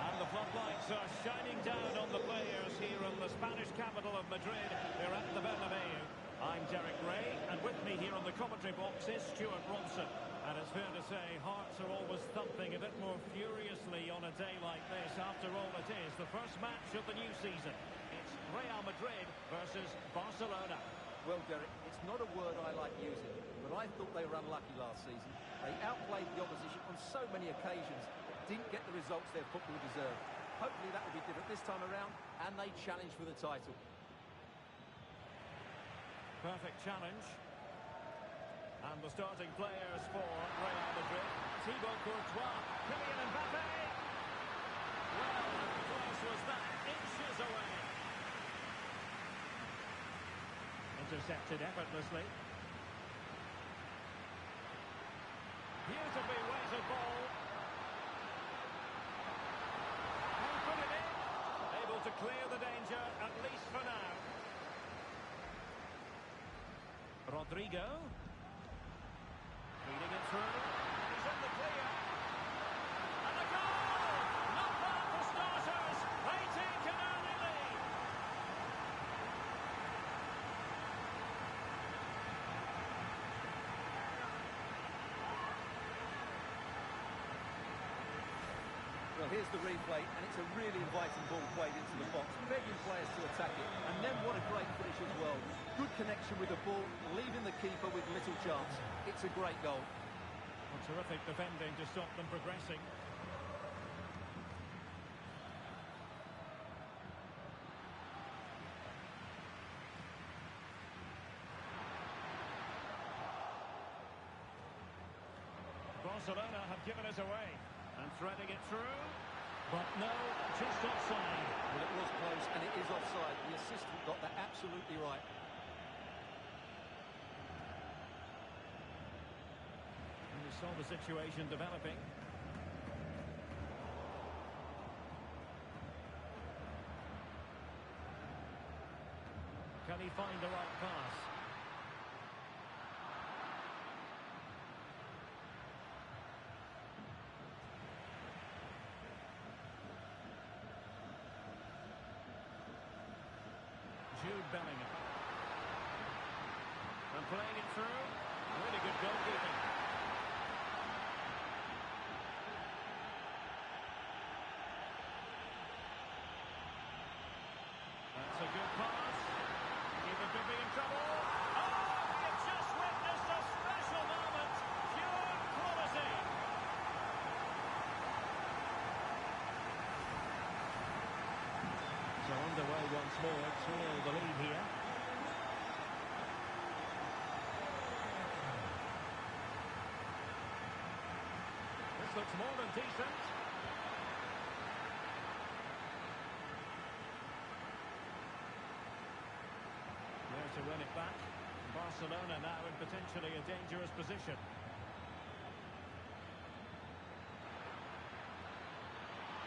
And the floodlights are shining down on the players here in the Spanish capital of Madrid. They're at the Bernabeu. I'm Derek Ray, and with me here on the commentary box is Stuart Robson. And it's fair to say hearts are always thumping a bit more furiously on a day like this. After all, it is the first match of the new season. It's Real Madrid versus Barcelona. Well, Derek, it's not a word I like using, but I thought they were unlucky last season. They outplayed the opposition on so many occasions, but didn't get the results their football deserved. Hopefully that will be different this time around, and they challenge for the title. Perfect challenge. And the starting players for Real Madrid. Thibaut Courtois, Kylian Mbappe. Well, how close was that? Inches away. Intercepted effortlessly. Beautifully weighted ball. And put it in. Able to clear the danger, at least for now. Rodrigo. Feeding it through. He's in the clear. And a goal! Not bad for starters. They take an early lead. Well, here's the replay, and it's a really inviting ball played into the box, begging players to attack it. And then what a great finish as well. Good connection with the ball, leaving the keeper with little chance. It's a great goal. Well, terrific defending to stop them progressing. Barcelona have given us away. And threading it through. But no, just offside. Well, it was close, and it is offside. The assistant got that absolutely right. And we saw the situation developing. Can he find the right pass? Jude Bellingham. And playing it through. Really good goalkeeping. That's a good pass. Keeper could be in trouble. Oh, we have just witnessed a special moment. Pure quality. So underway once more, 2-0 the lead here. This looks more than decent. win it back. Barcelona now in potentially a dangerous position.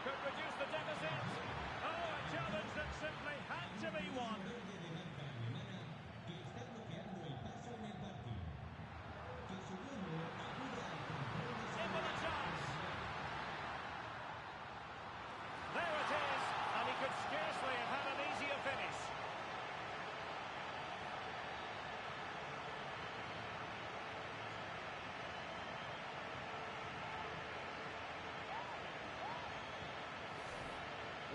Could reduce the deficit. Oh, a challenge that simply had to be won. In with a chance. There it is, and he could scarcely have had an easier finish.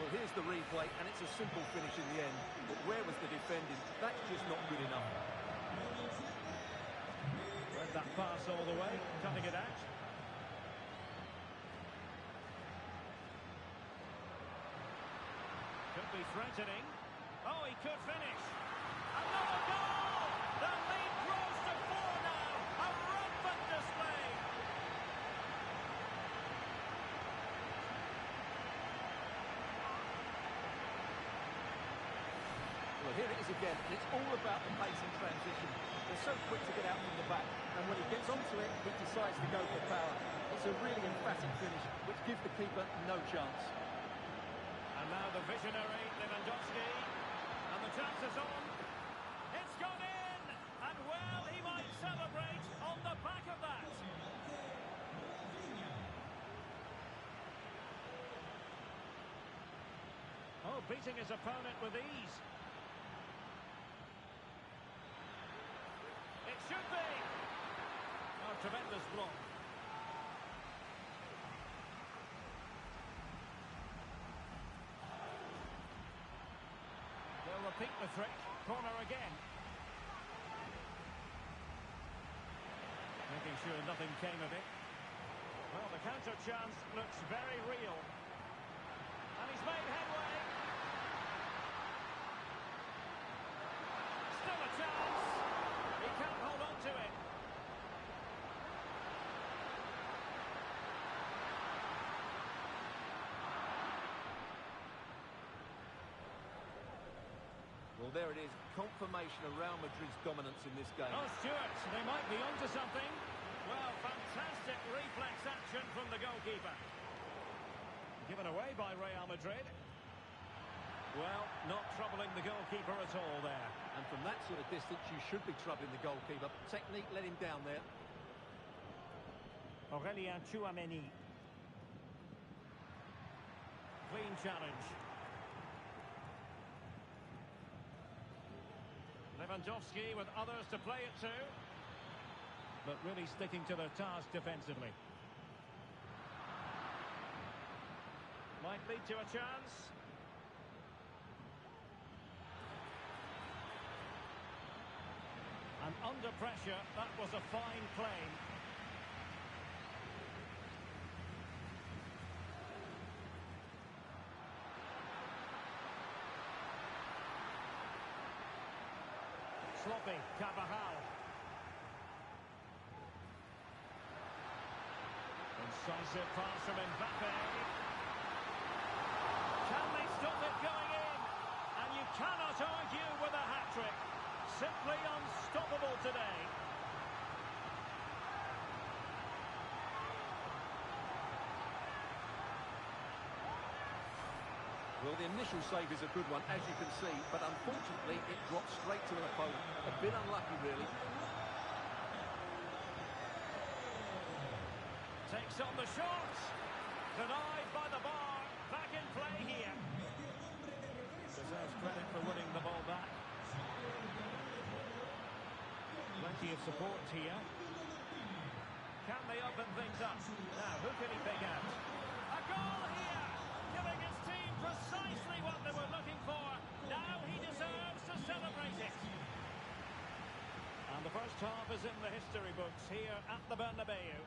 Well, here's the replay, and it's a simple finish in the end. But where was the defending? That's just not good enough. Read that pass all the way, cutting it out. Could be threatening. Oh, he could finish. Another goal! The lead grows to 4 now. A rampant display. Well, here it is again, and it's all about the pace and transition. They're so quick to get out from the back, and when he gets onto it, he decides to go for power. It's a really emphatic finish, which gives the keeper no chance. And now the visionary Lewandowski, and the chance is on. It's gone in, and well, he might celebrate on the back of that. Oh, beating his opponent with ease. It should be. Oh, tremendous block. They'll repeat the trick. Corner again. Making sure nothing came of it. Well, the counter chance looks very real. And he's made headway. Still a chance. He can't hold on to it. Well, there it is. Confirmation of Real Madrid's dominance in this game. Oh, Stuart, they might be onto something. Well, fantastic reflex action from the goalkeeper. Given away by Real Madrid. Well, not troubling the goalkeeper at all there. And from that sort of distance, you should be troubling the goalkeeper. Technique let him down there. Aurelien Tchouameni. Clean challenge. Lewandowski with others to play it to. But really sticking to their task defensively. Might lead to a chance. And under pressure, that was a fine claim. Sloppy, Carvajal. Incisive pass from Mbappe. Can they stop it going in? And you cannot argue with a hat-trick. Simply unstoppable today. Well, the initial save is a good one, as you can see, but unfortunately it dropped straight to an opponent. A bit unlucky, really. Takes on the shot. Denied by the bar. Back in play here. Deserves credit for winning the ball back. Plenty of support here. Can they open things up? Now, who can he pick out? A goal here! Giving his team precisely what they were looking for. Now he deserves to celebrate it. And the first half is in the history books here at the Bernabeu.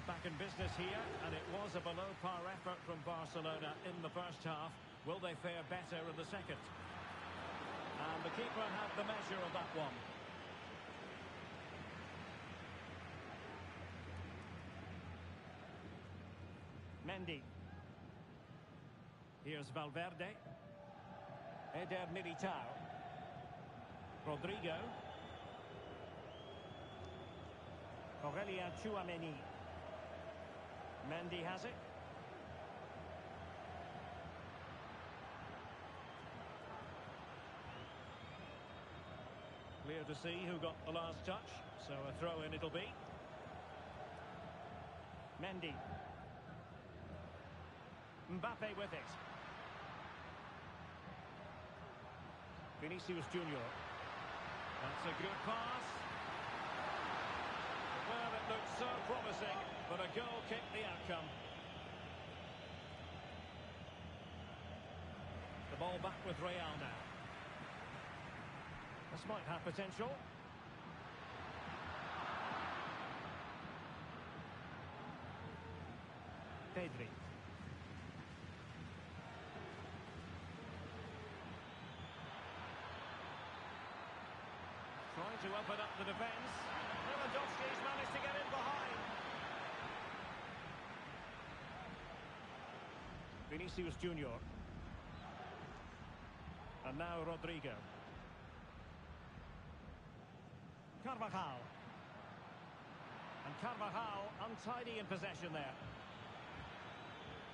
But back in business here, and it was a below-par effort from Barcelona in the first half. Will they fare better in the second? And the keeper had the measure of that one. Mendy. Here's Valverde. Eder Militao. Rodrigo. Aurelien Tchouameni. Mendy has it. Clear to see who got the last touch, so a throw-in it'll be. Mendy. Mbappe with it. Vinicius Junior. That's a good pass. Well, it looked so promising, but a goal kicked the outcome. The ball back with Real now. This might have potential. Pedri. Trying to open up the defence. Lewandowski's managed to get in behind. Vinicius Junior. And now Rodrigo. Carvajal. And Carvajal untidy in possession there.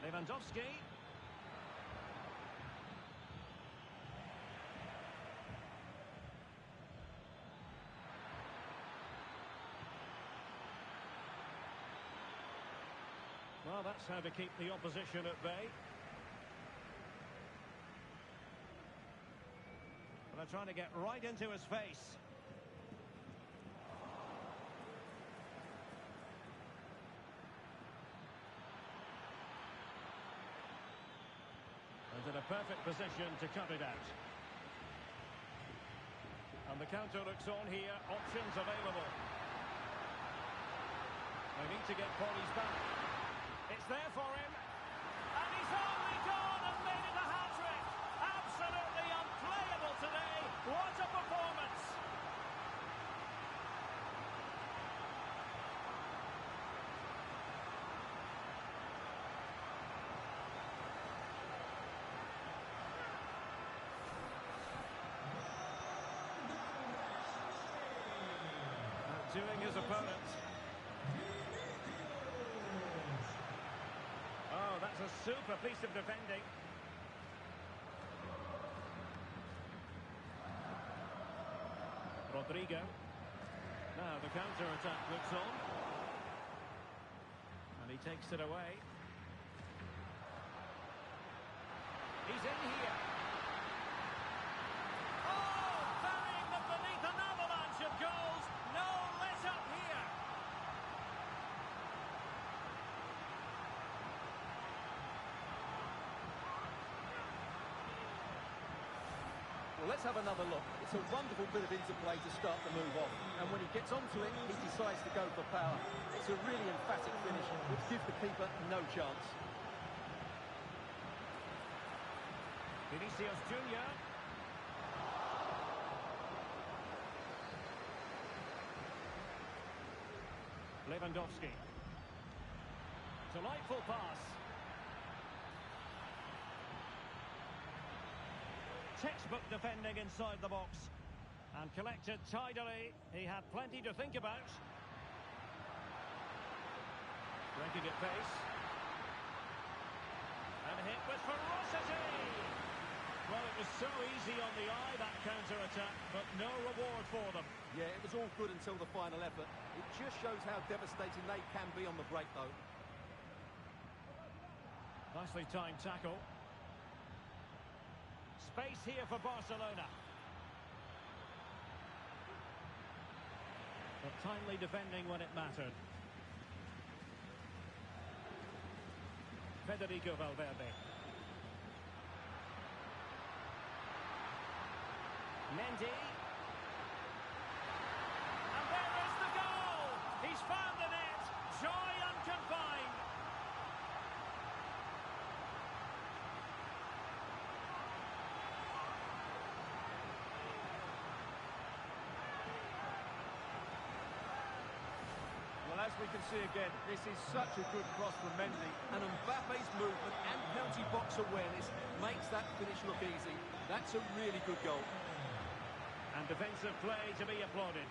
Lewandowski. Well, that's how to keep the opposition at bay. But they're trying to get right into his face. And in a perfect position to cut it out. And the counter looks on here. Options available. They need to get bodies back. It's there for him. And he's only gone and made it a hat-trick. Absolutely unplayable today. What a performance. Outdoing his opponent. Oh, that's a super piece of defending. Rodrigo. Now the counter-attack looks on. And he takes it away. He's in here. Oh, burying them beneath an avalanche of goals. No let-up here. Well, let's have another look. It's a wonderful bit of interplay to start the move off. And when he gets onto it, he decides to go for power. It's a really emphatic finish, which gives the keeper no chance. Vinicius Junior. Lewandowski. Delightful pass. Textbook defending inside the box. And collected tidily. He had plenty to think about. Breaking at pace. And hit with ferocity. Well, it was so easy on the eye, that counter-attack, but no reward for them. Yeah, it was all good until the final effort. It just shows how devastating they can be on the break, though. Nicely timed tackle. Space here for Barcelona. But timely defending when it mattered. Federico Valverde. Mendy. And there is the goal! He's found the net! Joy uncontrollable! As we can see again, this is such a good cross from Mendy, and Mbappe's movement and penalty box awareness makes that finish look easy. That's a really good goal. And defensive play to be applauded.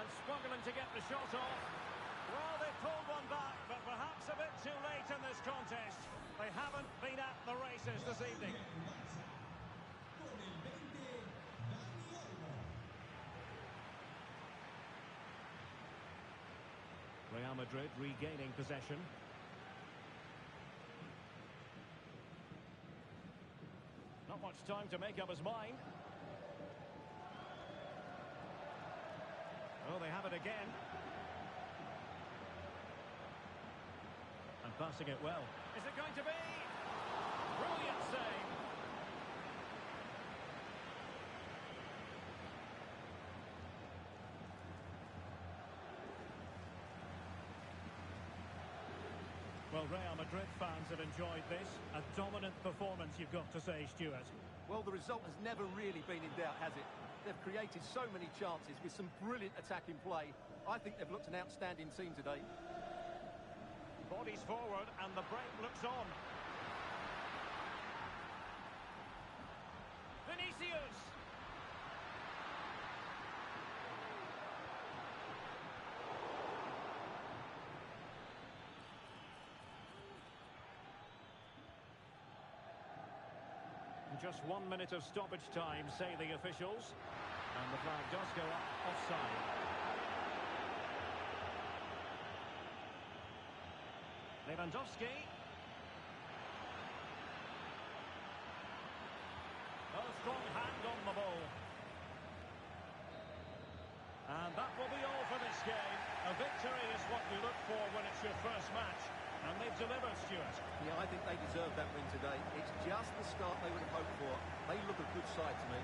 And struggling to get the shot off. Well, they pulled one back, but perhaps a bit too late in this contest. They haven't been at the races this evening. Real Madrid regaining possession. Not much time to make up his mind. Oh, they have it again. And passing it well. Is it going to be? Brilliant save. Well, Real Madrid fans have enjoyed this. A dominant performance, you've got to say, Stuart. Well, the result has never really been in doubt, has it? They've created so many chances with some brilliant attacking play. I think they've looked an outstanding team today. Bodies forward and the break looks on. Vinicius. Just 1 minute of stoppage time, say the officials. And the flag does go up offside. Lewandowski. A strong hand on the ball. And that will be all for this game. A victory is what you look for when it's your first match. And they've delivered, Stuart. Yeah, I think they deserve that win today. It's just the start they would have hoped for. They look a good side to me.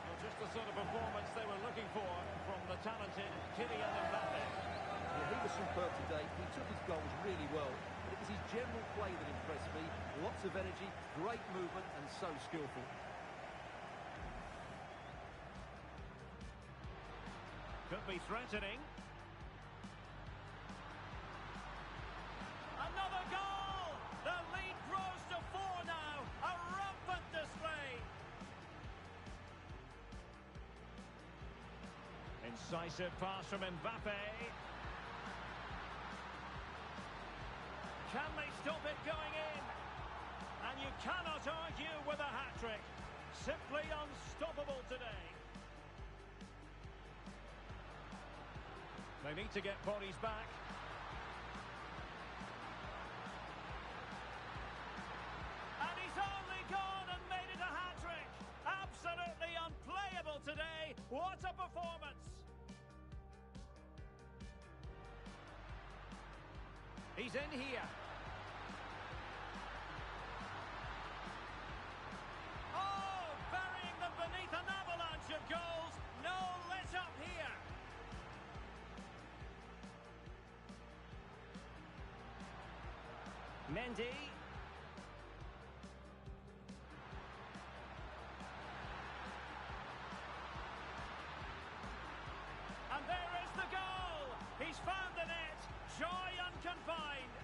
Well, just the sort of performance they were looking for from the talented Kylian Mbappe. Yeah, he was superb today. He took his goals really well. But it was his general play that impressed me. Lots of energy, great movement, and so skillful. Could be threatening. Another goal! The lead grows to 4 now. A rampant display. Incisive pass from Mbappe. Can they stop it going in? And you cannot argue with a hat-trick. Simply unstoppable today. They need to get bodies back. And he's only gone and made it a hat-trick. Absolutely unplayable today. What a performance. He's in here. Oh, burying them beneath an avalanche of goals. No let up here. Mendy. And there is the goal. He's found the net. Joy unconfined.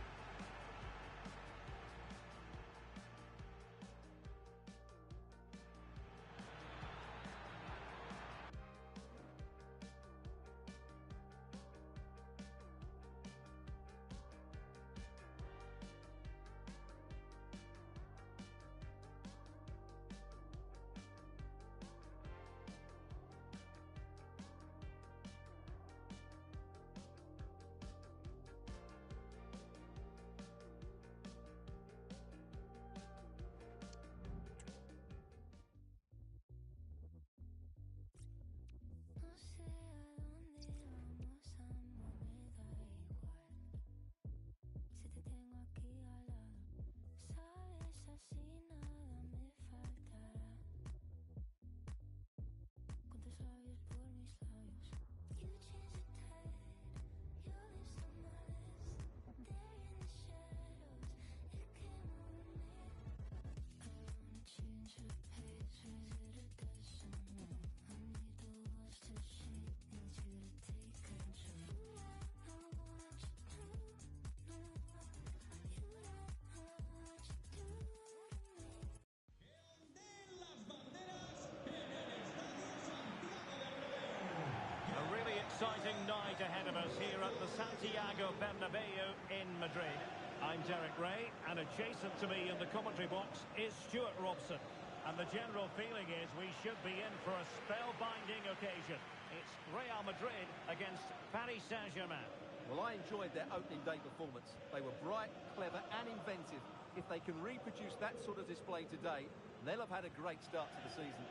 night ahead of us here at the Santiago Bernabeu in Madrid. I'm Derek Ray, and adjacent to me in the commentary box is Stuart Robson. And the general feeling is we should be in for a spellbinding occasion. It's Real Madrid against Paris Saint-Germain. Well, I enjoyed their opening day performance. They were bright, clever and inventive. If they can reproduce that sort of display today, they'll have had a great start to the season.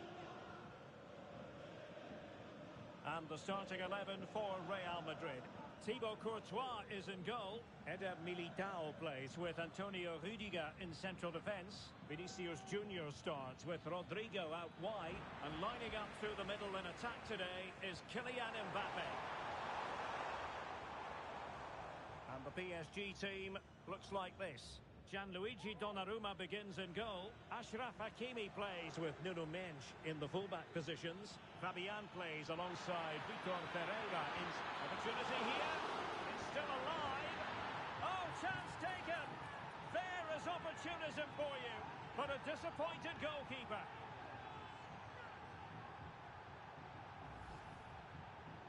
And the starting 11 for Real Madrid. Thibaut Courtois is in goal. Eder Militao plays with Antonio Rüdiger in central defence. Vinicius Junior starts with Rodrigo out wide. And lining up through the middle in attack today is Kylian Mbappe. And the PSG team looks like this. Gianluigi Donnarumma begins in goal. Achraf Hakimi plays with Nuno Mendes in the fullback positions. Fabian plays alongside Vitor Pereira. Opportunity here. It's still alive. Oh, chance taken. There is opportunism for you. But a disappointed goalkeeper.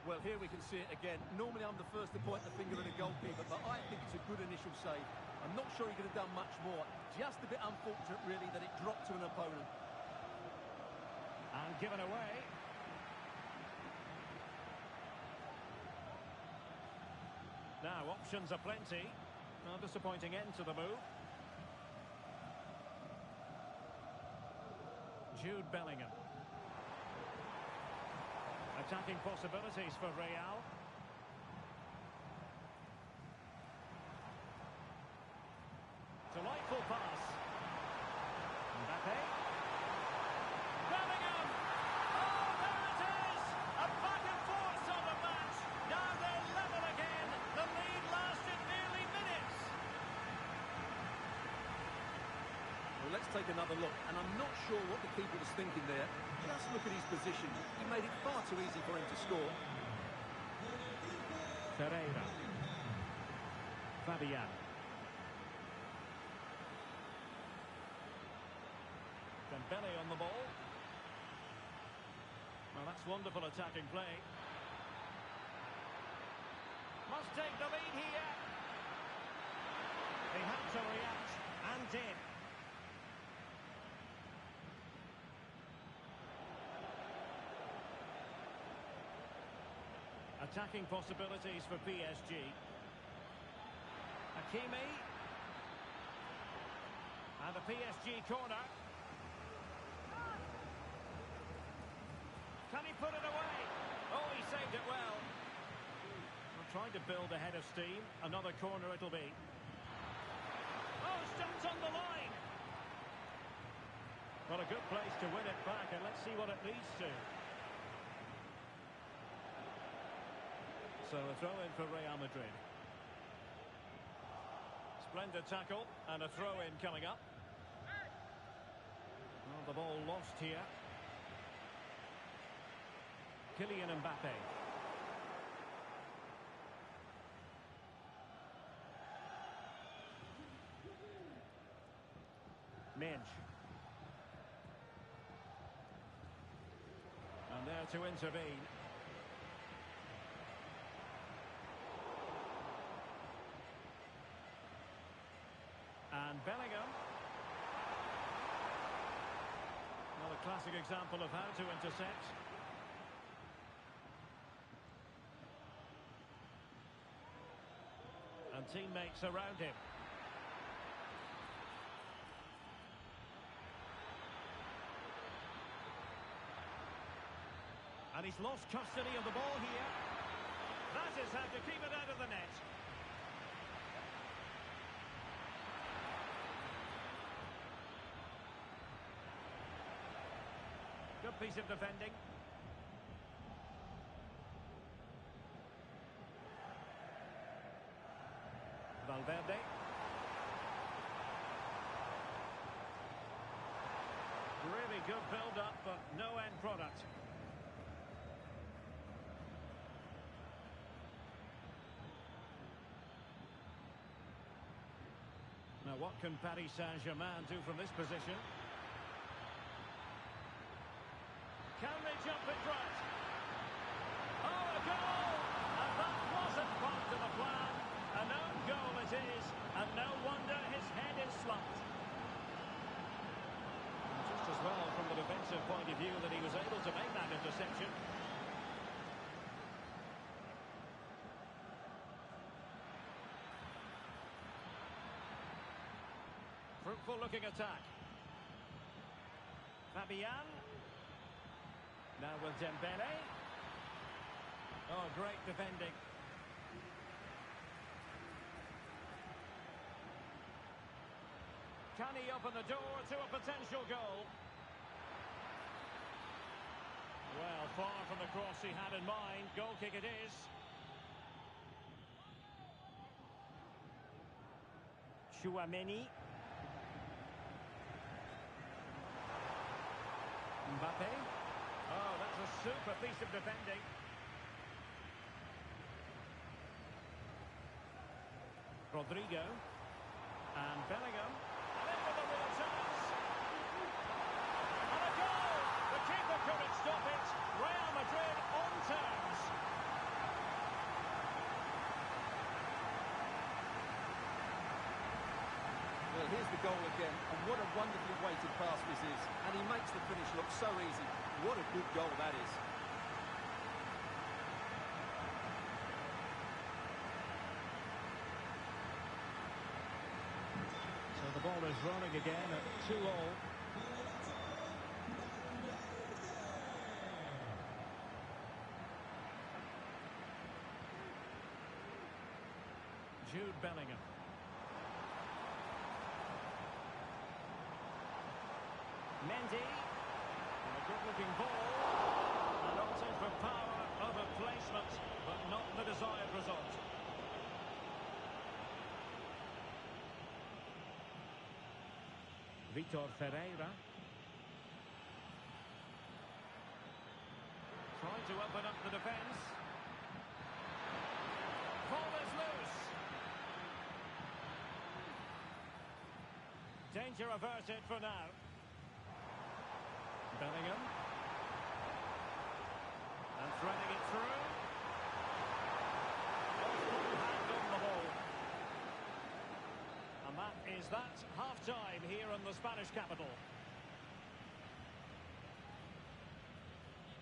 Well, here we can see it again. Normally I'm the first to point the finger at a goalkeeper, but I think it's a good initial save. I'm not sure he could have done much more. Just a bit unfortunate, really, that it dropped to an opponent. And given away. Now, options are plenty. A disappointing end to the move. Jude Bellingham. Attacking possibilities for Real. Delightful pass. Mbappe. Bellingham! Oh, there it is! A back and forth on the match. Now they're level again. The lead lasted nearly minutes. Well, let's take another look. And I'm not sure what the keeper was thinking there. Just look at his position. He made it far too easy for him to score. Pereira. Fabian. Dembele on the ball. Well, that's wonderful attacking play. Must take the lead here. He had to react and did. Attacking possibilities for PSG. Hakimi. And a PSG corner. Can he put it away? Oh, he saved it well. We're trying to build ahead of steam. Another corner it'll be. Oh, stopped on the line. Well, a good place to win it back, and let's see what it leads to. So a throw-in for Real Madrid. Splendid tackle, and a throw-in coming up. Well, the ball lost here. Kylian Mbappe. Mendes. And there to intervene. And Bellingham. Another classic example of how to intercept. And teammates around him. And he's lost custody of the ball here. That is how to keep it out of the net. Good piece of defending. Valverde. Really good build-up, but no end product. Now, what can Paris Saint-Germain do from this position? Can they jump in front? Oh, a goal! And that to the plan. An own goal it is, and no wonder his head is slumped. Just as well from the defensive point of view that he was able to make that interception. Fruitful looking attack. Fabian. Now with Dembele. Oh, great defending. Can he open the door to a potential goal? Well, far from the cross he had in mind. Goal kick it is. Chouameni. Mbappe. Oh, that's a super piece of defending. Rodrigo. And Bellingham. And in with a real chance. And a goal! The keeper couldn't stop it. Real Madrid on terms. Well, here's the goal again, and what a wonderfully weighted pass this is. And he makes the finish look so easy. What a good goal that is. So the ball is rolling again at 2-2. Jude Bellingham. Mendy. And a good-looking ball. And opting for power over placement, but not the desired result. Vitor Ferreira. Trying to open up the defence. Ball is loose. Danger averted for now. Bellingham. And threading it through. Full hand on the ball. And that is that half-time here in the Spanish capital.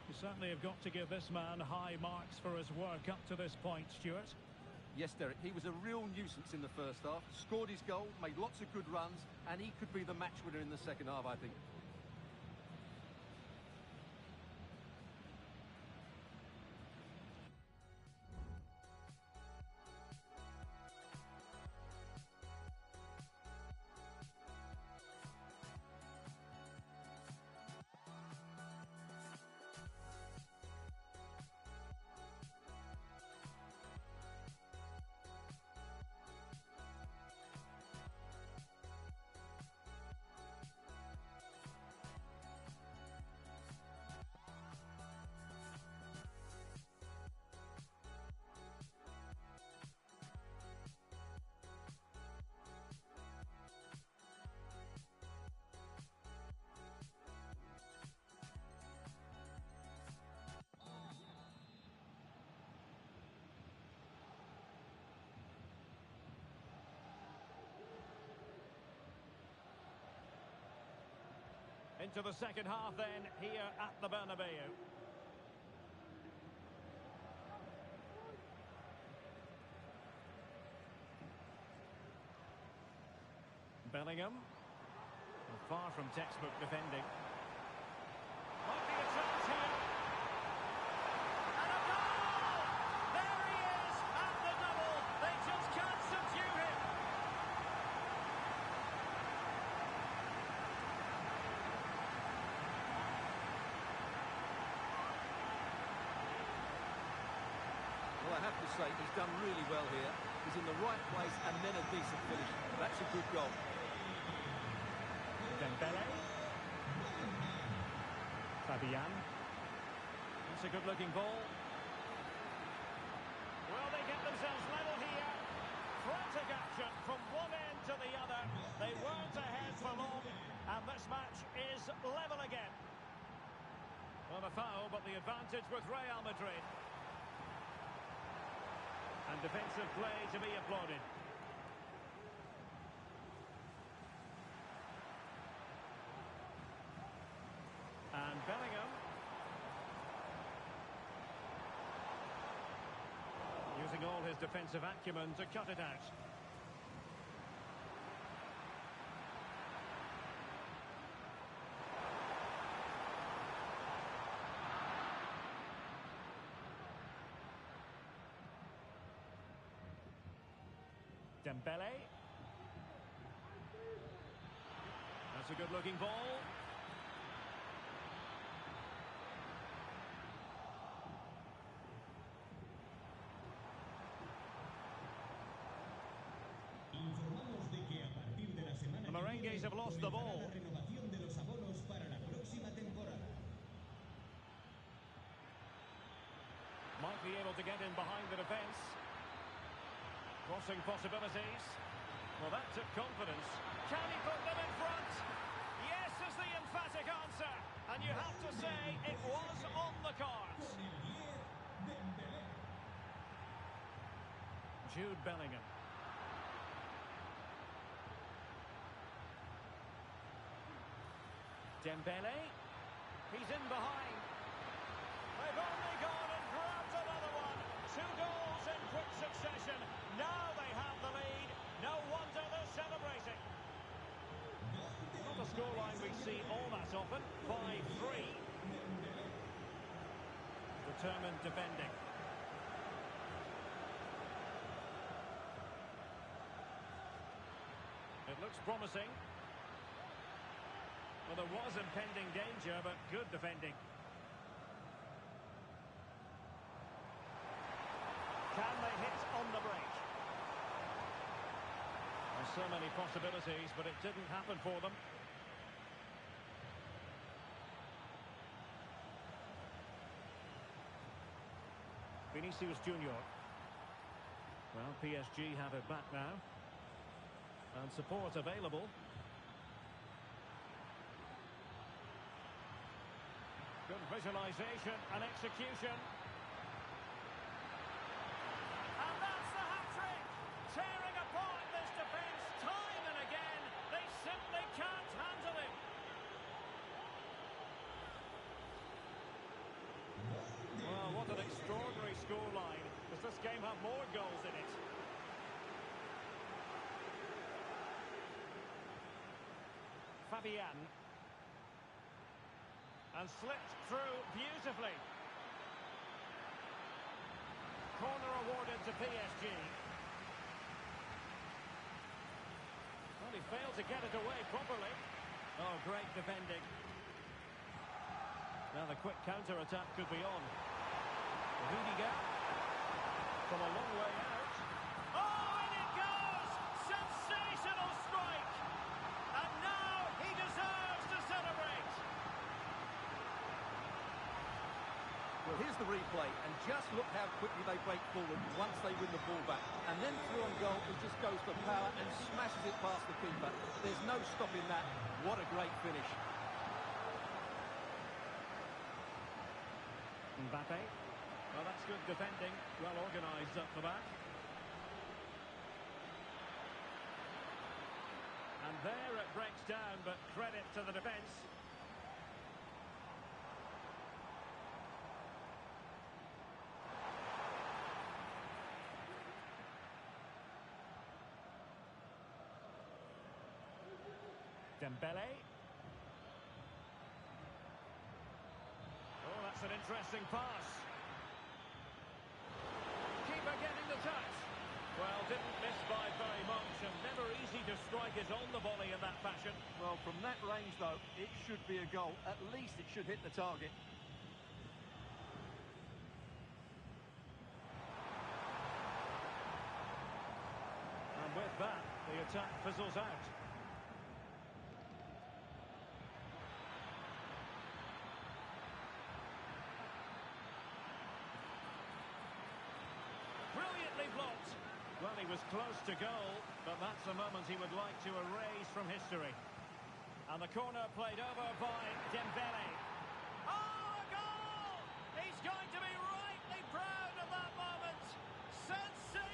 You certainly have got to give this man high marks for his work up to this point, Stuart. Yes, Derek, he was a real nuisance in the first half. Scored his goal, made lots of good runs, and he could be the match winner in the second half, I think. Into the second half then, here at the Bernabeu. Bellingham. Far from textbook defending. Might be a chance here. And a goal! There he is at the double. They just can't subdue him. Well, I have to say, he's done really well here. He's in the right place and then a decent finish. That's a good goal. Dembele. Fabian. It's a good-looking ball. Well, they get themselves level here. Frantic action from one end to the other. They weren't ahead for long, and this match is level again. Well, a foul, but the advantage with Real Madrid. And defensive play to be applauded. And Bellingham. Using all his defensive acumen to cut it out. Dembele. That's a good-looking ball. Informamos de que a partir de la semana The Merengues have lost the ball. la renovación de los abonos para la próxima temporada. Might be able to get in behind the defence. Crossing possibilities. Well, that took confidence. Can he put them in front? Yes is the emphatic answer. And you have to say it was on the cards. Jude Bellingham. Dembele. He's in behind. They've only gone and grabbed another one. 2 goals in quick succession. Now they have the lead. No wonder they're celebrating. Not a scoreline we see all that often. 5-3. Determined defending. It looks promising. Well, there was impending danger, but good defending. Can they hit on the break? There's so many possibilities, but it didn't happen for them. Vinicius Junior. Well, PSG have it back now. And support available. Good visualisation and execution. And that's the hat-trick! Tearing apart this defence time and again. They simply can't handle it. Well, what an extraordinary scoreline. Does this game have more goals in it? Fabian. And slipped through beautifully. Corner awarded to PSG. Well, he failed to get it away properly. Oh, great defending. Now the quick counter-attack could be on. Rudiger from a long way out. Oh, and it goes! Sensational strike! And now he deserves to celebrate. Well, here's the replay, and just look how quickly they break forward once they win the ball back. And then through on goal, he just goes for power and smashes it past the keeper. There's no stopping that. What a great finish. Mbappe. Well, that's good defending. Well organised up the back. And there it breaks down, but credit to the defence. Dembele. Oh, that's an interesting pass. Keeper getting the touch. Well, didn't miss by very much, and never easy to strike it on the volley in that fashion. Well, from that range, though, it should be a goal. At least it should hit the target. And with that, the attack fizzles out. Brilliantly blocked. Well, he was close to goal, but that's a moment he would like to erase from history. And the corner played over by Dembele. Oh, a goal! He's going to be rightly proud of that moment. Sensation!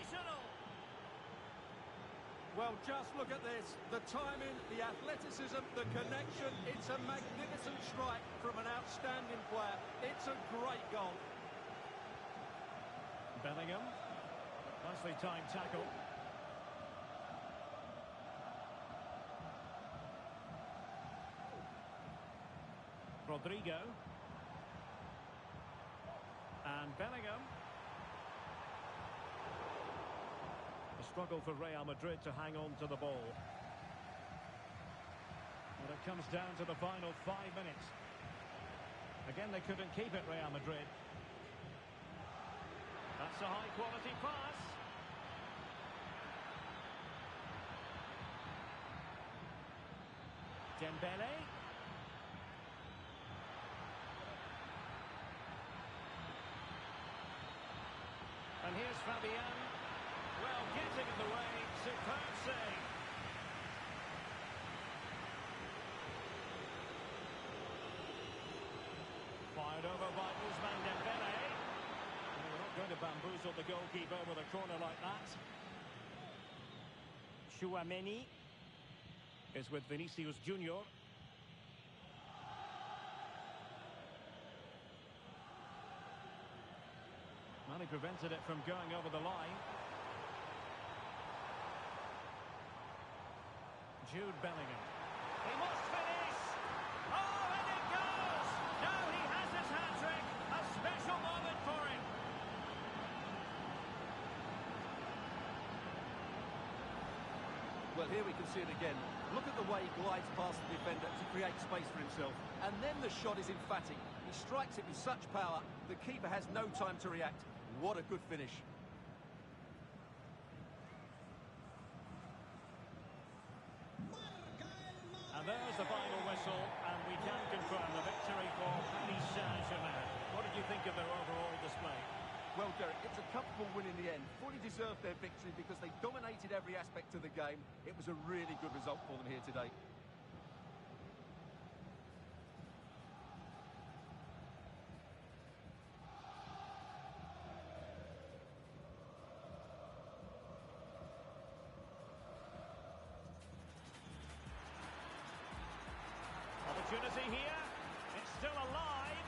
Well, just look at this. The timing, the athleticism, the connection. It's a magnificent strike from an outstanding player. It's a great goal. Bellingham. Nicely timed tackle. Rodrigo. And Bellingham. A struggle for Real Madrid to hang on to the ball. But it comes down to the final 5 minutes. Again, they couldn't keep it, Real Madrid. That's a high-quality pass. Dembele. And here's Fabian. Well, getting in the way. Superb save. Fired over by Ousmane Dembele. We're not going to bamboozle the goalkeeper with a corner like that. Chouameni is with Vinicius Junior. Well, he prevented it from going over the line. Jude Bellingham. He must finish! Oh, and it goes! Now he has his hat-trick! A special moment for him! Well, here we can see it again. Look at the way he glides past the defender to create space for himself. And then the shot is emphatic. He strikes it with such power, the keeper has no time to react. What a good finish. And there's the final whistle, and we can confirm the victory for Paris Saint-Germain. What did you think of their overall display? Well, Derek, it's a comfortable win in the end. Fully deserved their victory because they dominated every aspect of the game. It was a really good result for them here today. Opportunity here. It's still alive.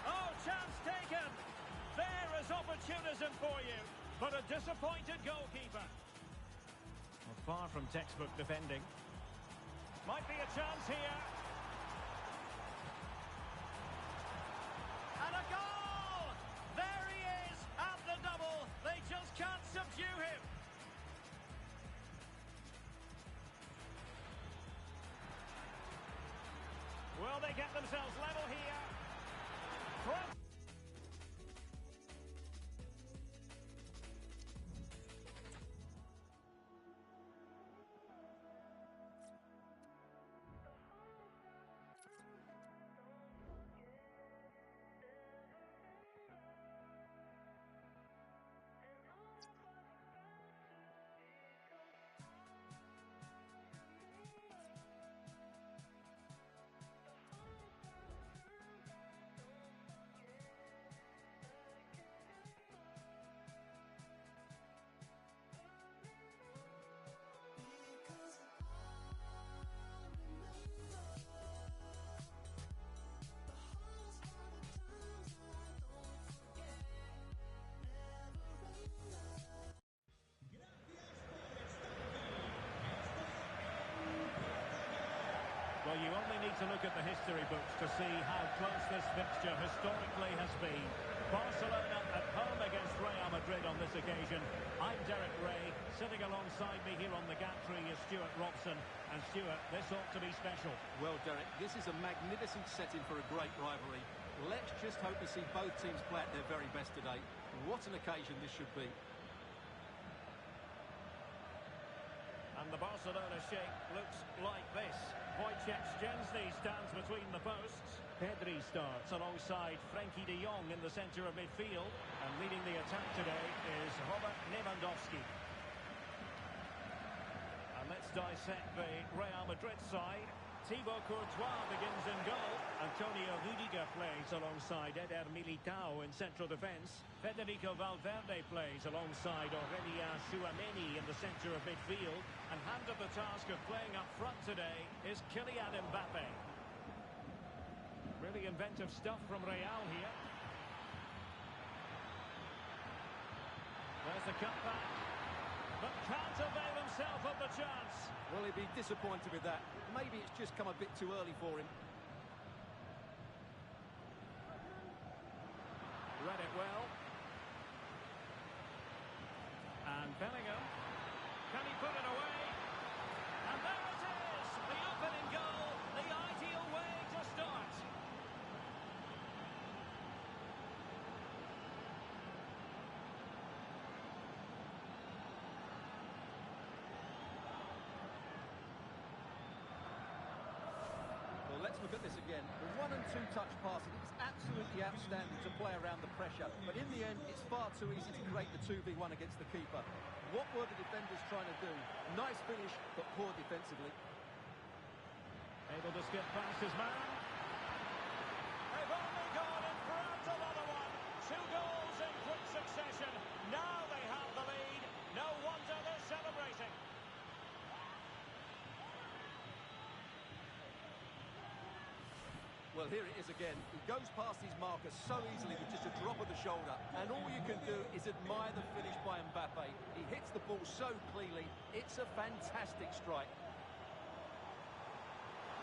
Oh, chance taken. There is opportunism for you. But a disappointed goalkeeper. Well, far from textbook defending. Might be a chance here. And a goal! There he is at the double. They just can't subdue him. Well, they get themselves level here. Front. Well, you only need to look at the history books to see how close this fixture historically has been. Barcelona at home against Real Madrid on this occasion. I'm Derek Ray. Sitting alongside me here on the gantry is Stuart Robson. And Stuart, this ought to be special. Well, Derek, this is a magnificent setting for a great rivalry. Let's just hope we see both teams play at their very best today. What an occasion this should be. And the Barcelona shape looks like this. Wojciech Szczęsny stands between the posts. Pedri starts alongside Frenkie de Jong in the centre of midfield. And leading the attack today is Robert Lewandowski. And let's dissect the Real Madrid side. Thibaut Courtois begins in goal. Antonio Rudiger plays alongside Eder Militao in central defence. Federico Valverde plays alongside Aurelien Tchouameni in the centre of midfield. And handed the task of playing up front today is Kylian Mbappe. Really inventive stuff from Real here. There's the cutback. But can't avail himself of the chance. Well, he'd be disappointed with that. Maybe it's just come a bit too early for him. Read it well. And Bellingham. Can he put it away? And there it is! The opening goal. The ideal way to start. Well, let's look at this again. The 1- and 2-touch passing is absolutely outstanding to play around the pressure. But in the end, it's far too easy to create the 2v1 against the keeper. What were the defenders trying to do? Nice finish, but poor defensively. Able to skip past his man. They've only gone in front another one. 2 goals in quick succession. Now they have the lead. No wonder they're celebrating. Well, here it is again. He goes past his marker so easily with just a drop of the shoulder. And all you can do is admire the finish by Mbappe. He hits the ball so cleanly. It's a fantastic strike.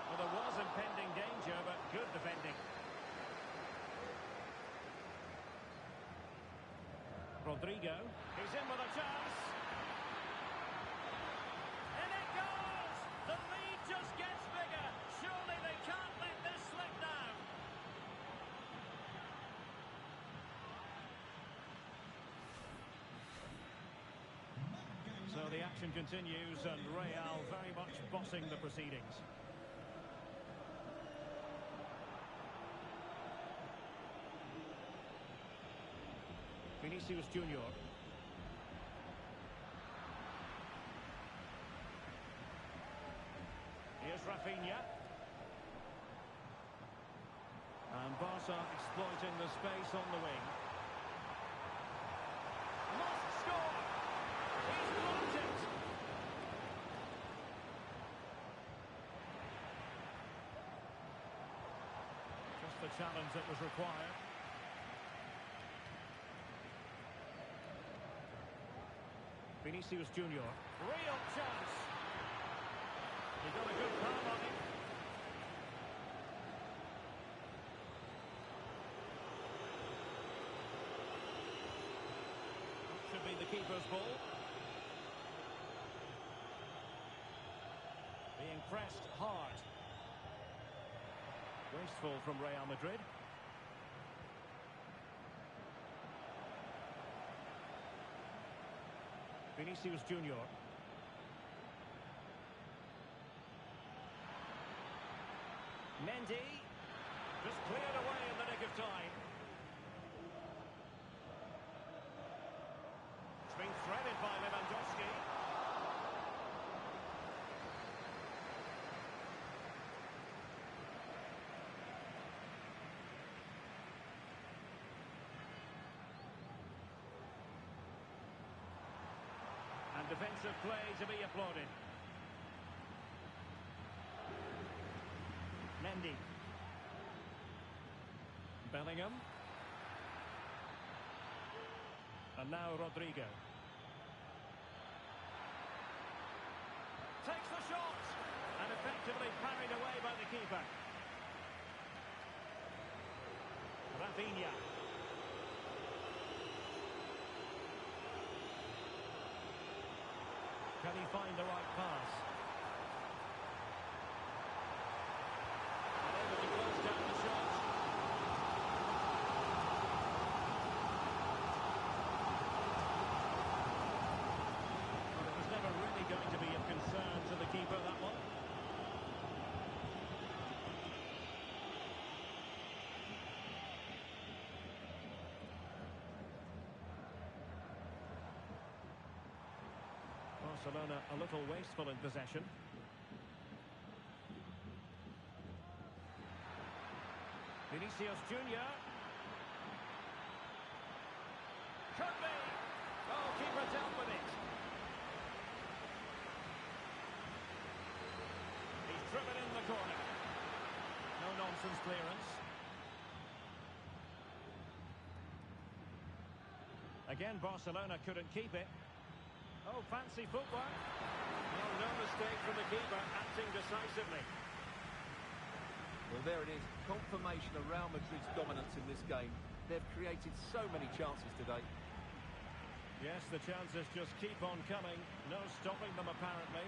Well, there was impending danger, but good defending. Rodrigo. He's in with a chance. And it goes! The lead just gets bigger. Surely they can't let this slip now. So the action continues and Real very much bossing the proceedings. Vinicius Junior. Here's Rafinha. And Barca exploiting the space on the wing. Must score! He's blocked it! Just the challenge that was required. Vinicius Junior. Real chance. He got a good palm on him. Should be the keeper's ball. Being pressed hard. Wasteful from Real Madrid. Vinicius Junior. Mendy. Just cleared away in the nick of time. It's been threaded by Lewandowski. And defensive play to be applauded. Mendy. Bellingham. And now Rodrigo. Takes the shot. And effectively parried away by the keeper. Rafinha. Can he find the right pass? And able to close down the shot. Well, it was never really going to be of concern to the keeper, that one. Barcelona a little wasteful in possession. Vinicius Junior. Could be. Oh, keeper dealt with it. He's driven in the corner. No nonsense clearance. Again, Barcelona couldn't keep it. Oh, fancy footwork. Well, no mistake from the keeper, acting decisively. Well, there it is. Confirmation of Real Madrid's dominance in this game. They've created so many chances today. Yes, the chances just keep on coming. No stopping them, apparently.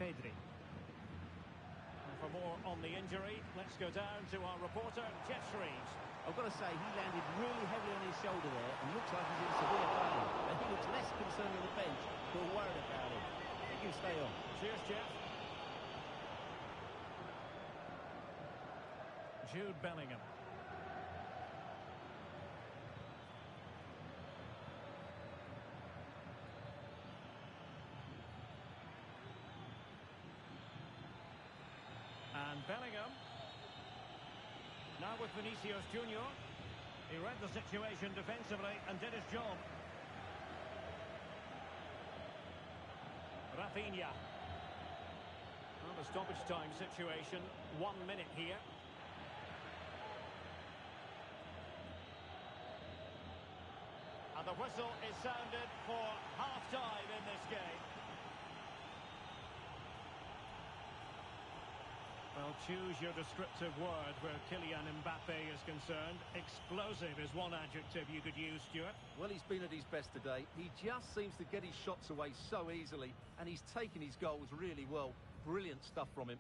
Pedri. And for more on the injury, let's go down to our reporter, Jeff Shreves. I've got to say, he landed really heavily on his shoulder there and looks like he's in severe pain. But he looks less concerned on the bench, but worried about it. He can stay on. Cheers, Jeff. Jude Bellingham. And Bellingham. Now with Vinicius Junior. He read the situation defensively and did his job. Rafinha. Well, the stoppage time situation. 1 minute here. And the whistle is sounded for half-time in this game. Well, choose your descriptive word where Kylian Mbappe is concerned. Explosive is one adjective you could use, Stuart. Well, he's been at his best today. He just seems to get his shots away so easily, and he's taken his goals really well. Brilliant stuff from him.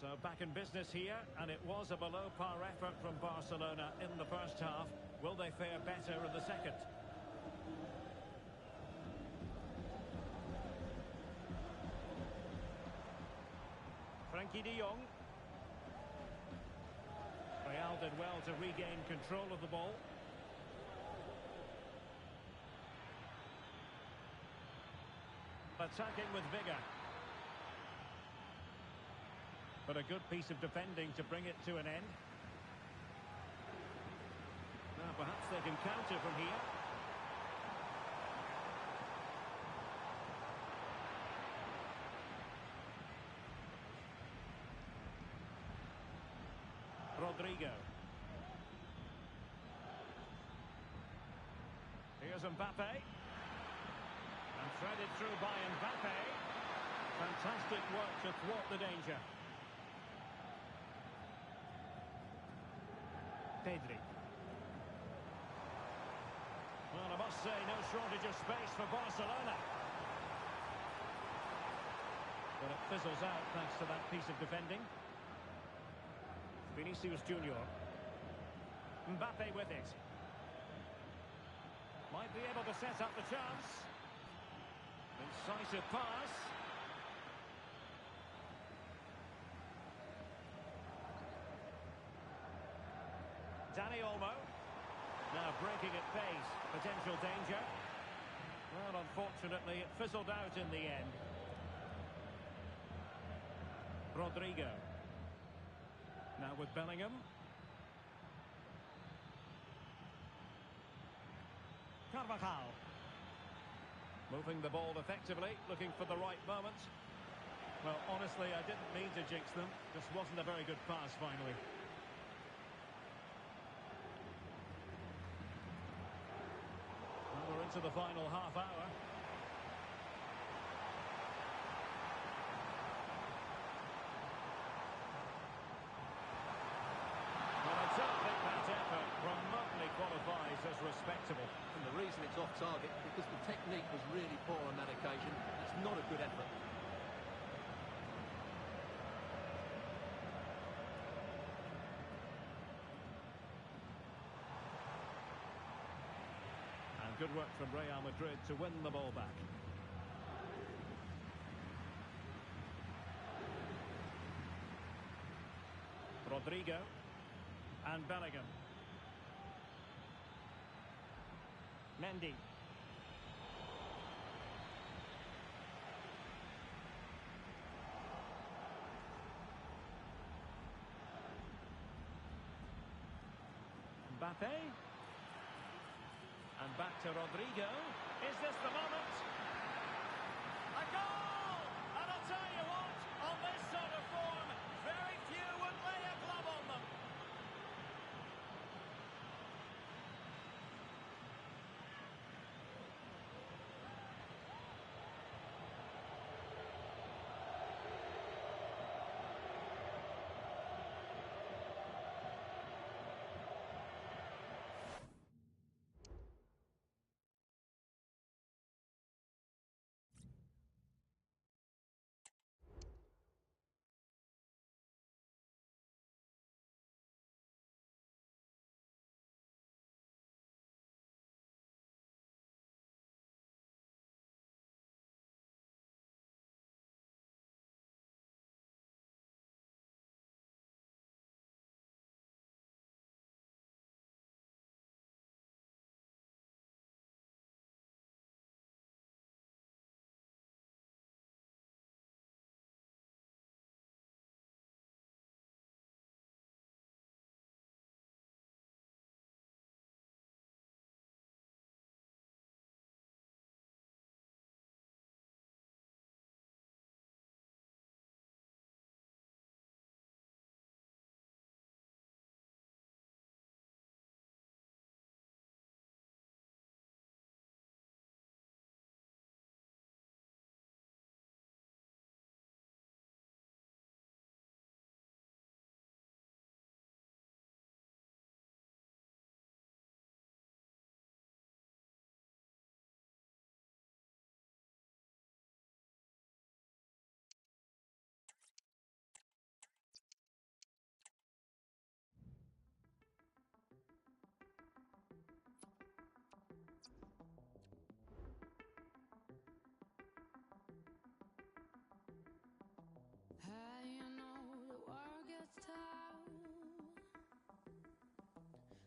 So back in business here, and it was a below-par effort from Barcelona in the first half. Will they fare better in the second? Frankie de Jong. Real did well to regain control of the ball. Attacking with vigour. But a good piece of defending to bring it to an end. Now perhaps they can counter from here. Rodrigo. Here's Mbappe. And threaded through by Mbappe. Fantastic work to thwart the danger. Pedri. Well, I must say, no shortage of space for Barcelona. But it fizzles out thanks to that piece of defending. Vinicius Junior. Mbappe with it. Might be able to set up the chance. Incisive pass. Dani Olmo. Now breaking at pace. Potential danger. Well, unfortunately, it fizzled out in the end. Rodrigo. Now with Bellingham. Carvajal. Moving the ball effectively, looking for the right moment. Well, honestly, I didn't mean to jinx them. Just wasn't a very good pass finally. Well, we're into the final half hour. respectable. And the reason it's off target, because the technique was really poor on that occasion. It's not a good effort. And good work from Real Madrid to win the ball back. Rodrigo and Bellingham. Mendy. Mbappe. And back to Rodrigo. Is this the moment? A goal! And I'll tell you what, on this sort of form, very few would lay a glove on them.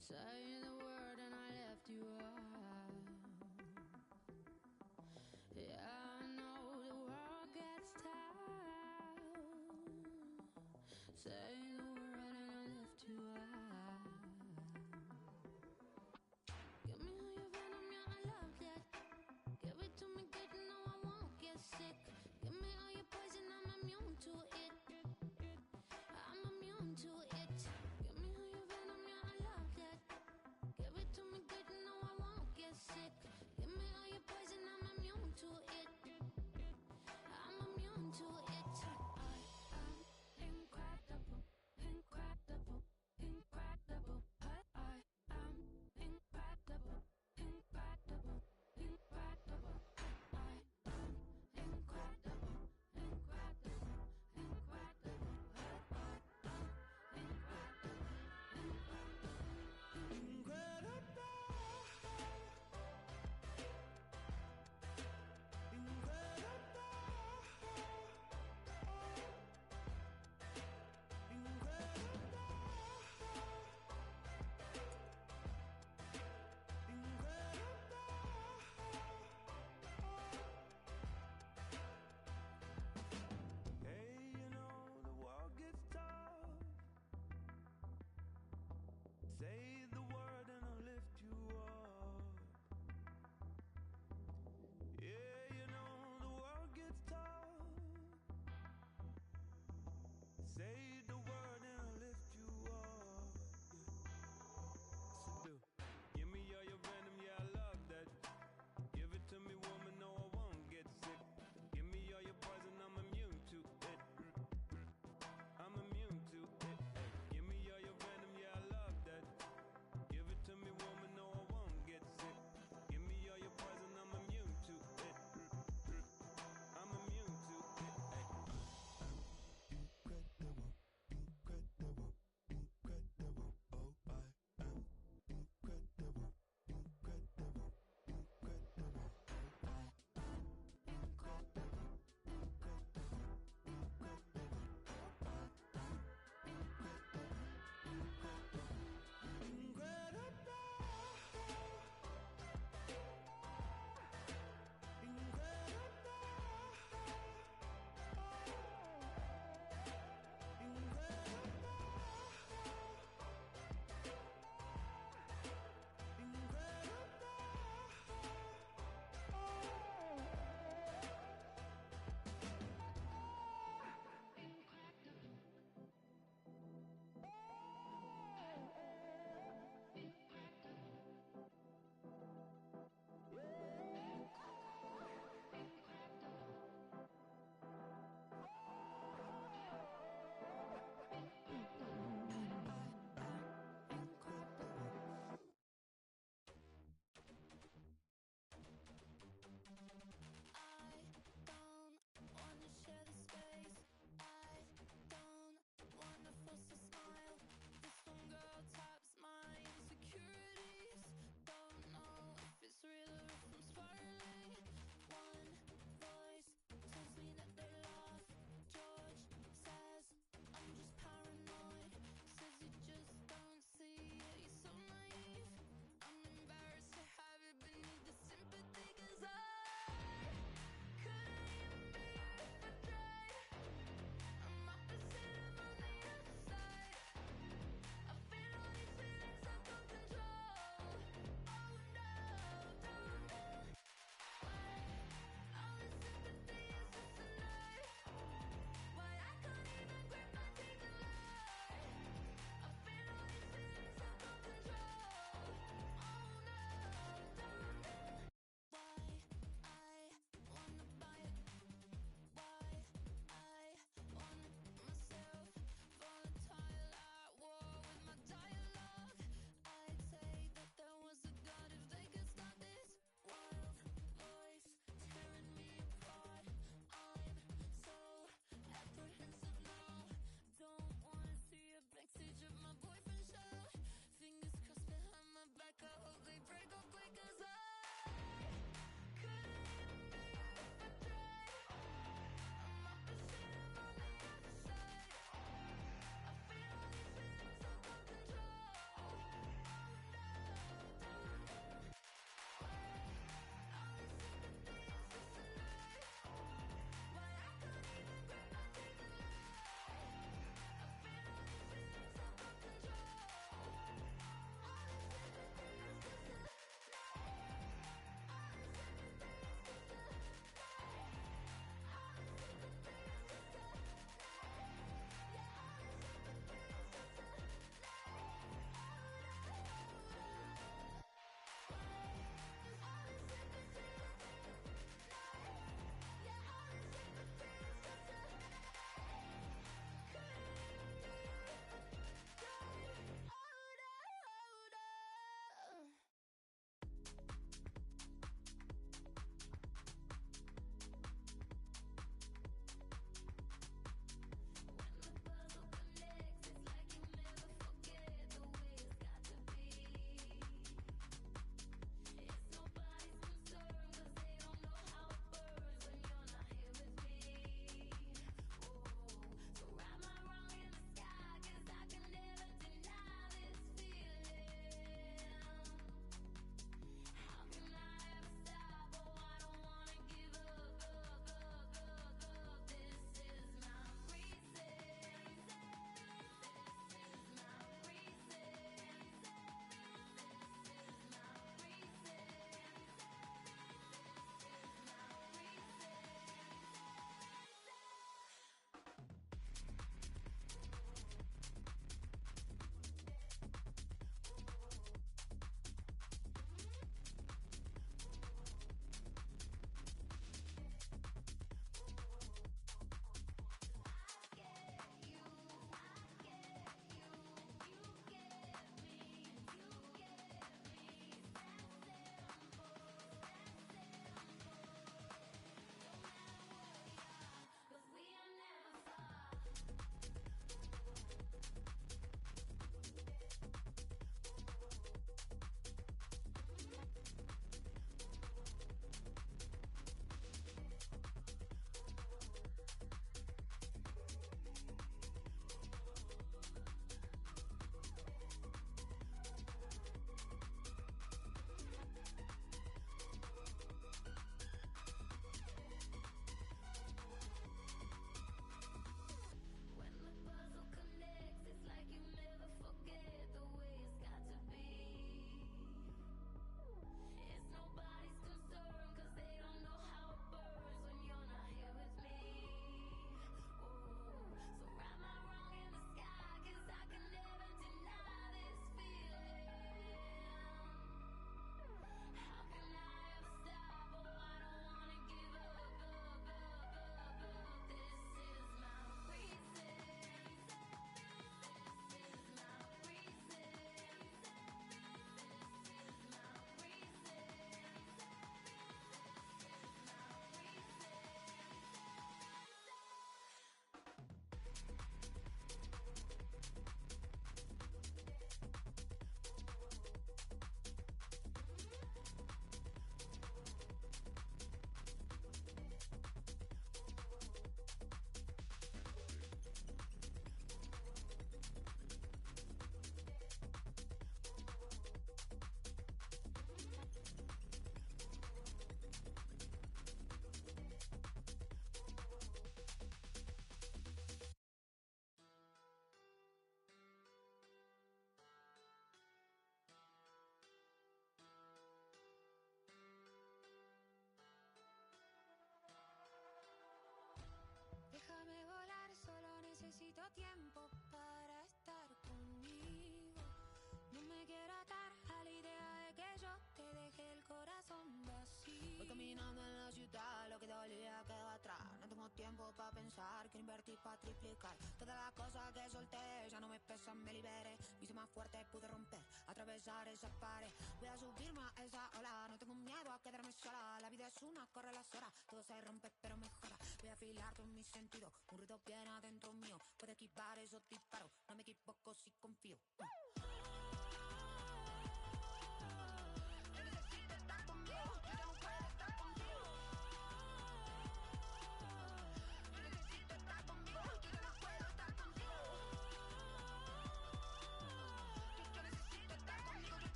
Say the word and I left you out. Yeah, I know the world gets tired. Say the word and I left you out. Give me all your venom, yeah, I love that. Give it to me good, no, I won't get sick. Give me all your poison, I'm immune to it. I'm immune to it. Give me all your venom, yeah, I love that. Give it to me good, no, I won't get sick. Give me all your poison, I'm immune to it. I'm immune to it. I am incredible. necesito tiempo para estar conmigo. No me quiero atar a la idea de que yo te deje el corazón vacío. Voy caminando en la ciudad, lo que dolía quedó atrás. No tengo tiempo para pensar, quiero invertir para triplicar. Todas las cosas que solté ya no me pesan, me liberé. Me hice más fuerte, pude romper, atravesar esa pared. Voy a subirme a esa ola, no tengo miedo a quedarme sola. La vida es una, corre las horas, todo se rompe pero mejora. Voy a afilar todos mis sentidos, un ruido bien adentro mío. Puedo esquivar esos disparos, no me equivoco si confío.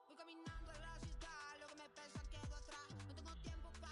Voy caminando en la ciudad, lo que me pesa quedó atrás. No tengo tiempo para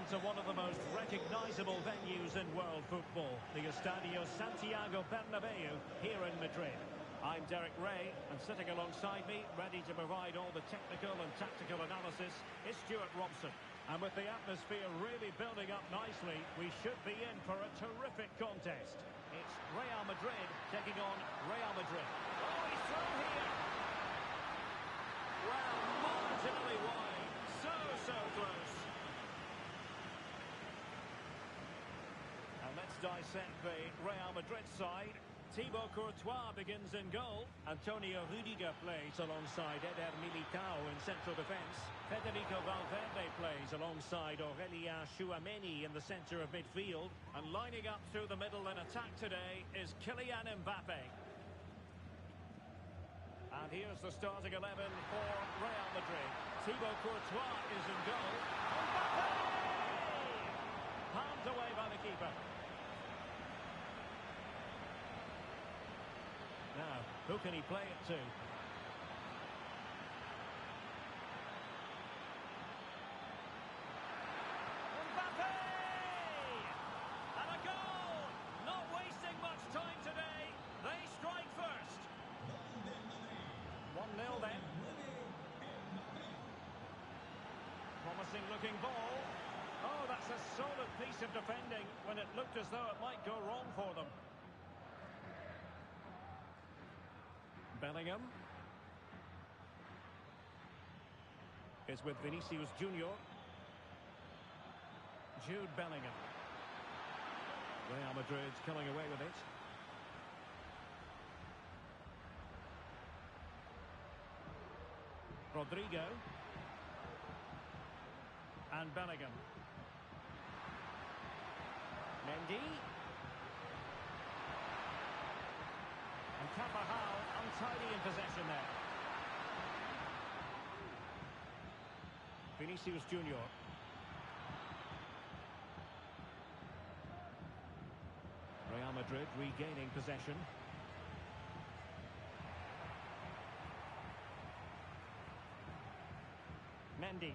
to one of the most recognisable venues in world football, the Estadio Santiago Bernabeu here in Madrid. I'm Derek Ray, and sitting alongside me, ready to provide all the technical and tactical analysis, is Stuart Robson. And with the atmosphere really building up nicely, we should be in for a terrific contest. It's Real Madrid taking on Real Madrid. Oh, he's through here! Well, marginally wide. So close. And let's dissect the Real Madrid side. Thibaut Courtois begins in goal. Antonio Rudiger plays alongside Eder Militao in central defence. Federico Valverde plays alongside Aurelien Tchouameni in the centre of midfield. And lining up through the middle in attack today is Kylian Mbappe. And here's the starting 11 for Real Madrid. Thibaut Courtois is in goal. Mbappe! Palmed away by the keeper. Now, who can he play it to? Mbappe! And a goal! Not wasting much time today. They strike first. 1-0 then. Promising looking ball. Oh, that's a solid piece of defending when it looked as though it might go wrong for them. Bellingham is with Vinicius Junior. Jude Bellingham. Real Madrid's coming away with it. Rodrigo. And Bellingham. Mendy. And Carvajal untidy in possession there. Vinicius Junior. Real Madrid regaining possession. Mendy.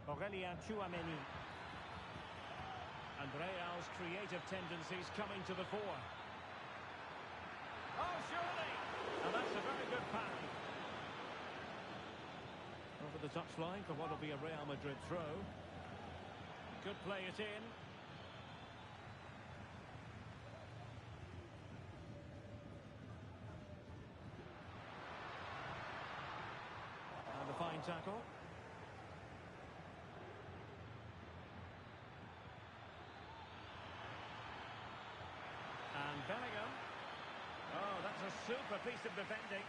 Aurelien Tchouameni. And Real's creative tendencies coming to the fore. Oh, surely! And that's a very good pass. Over the touchline for what will be a Real Madrid throw. Could play it in. And a fine tackle. And Bellingham. Oh, that's a super piece of defending.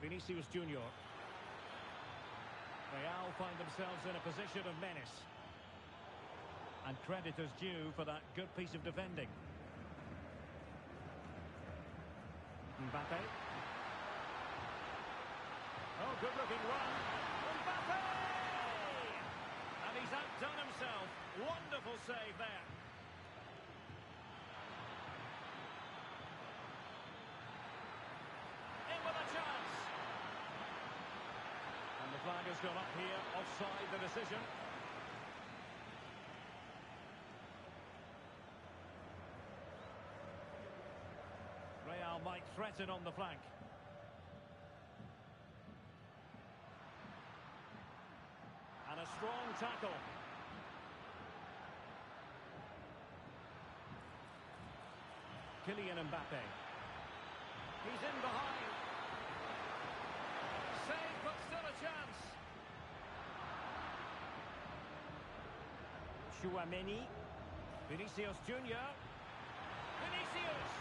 Vinicius Junior. Real find themselves in a position of menace. And credit is due for that good piece of defending. Mbappe. Oh, good-looking run. Mbappe! And he's outdone himself. Wonderful save there. In with a chance. And the flag has gone up here. Offside the decision. Real might threaten on the flank. And a strong tackle. Kylian Mbappe. He's in behind. Save, but still a chance. Tchouameni. Vinicius Junior. Vinicius!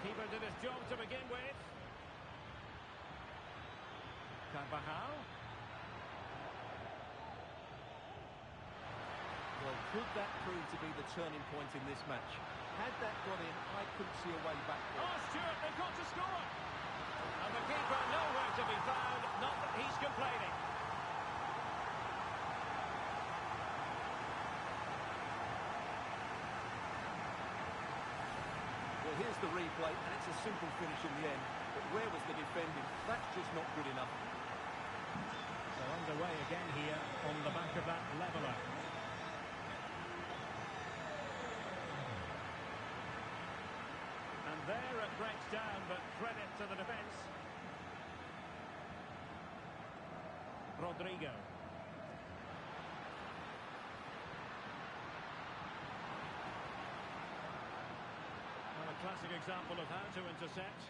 Keeper did his job to begin with. Carvajal. Well, could that prove to be the turning point in this match? Had that gone in, I couldn't see a way back. Oh, Stuart, they've got to score! And the keeper nowhere to be found, not that he's complaining. Here's the replay, and it's a simple finish in the end. But where was the defending? That's just not good enough. So underway again here on the back of that leveller. And there it breaks down, but credit to the defence. Rodrigo. Well, a classic example of how to intercept.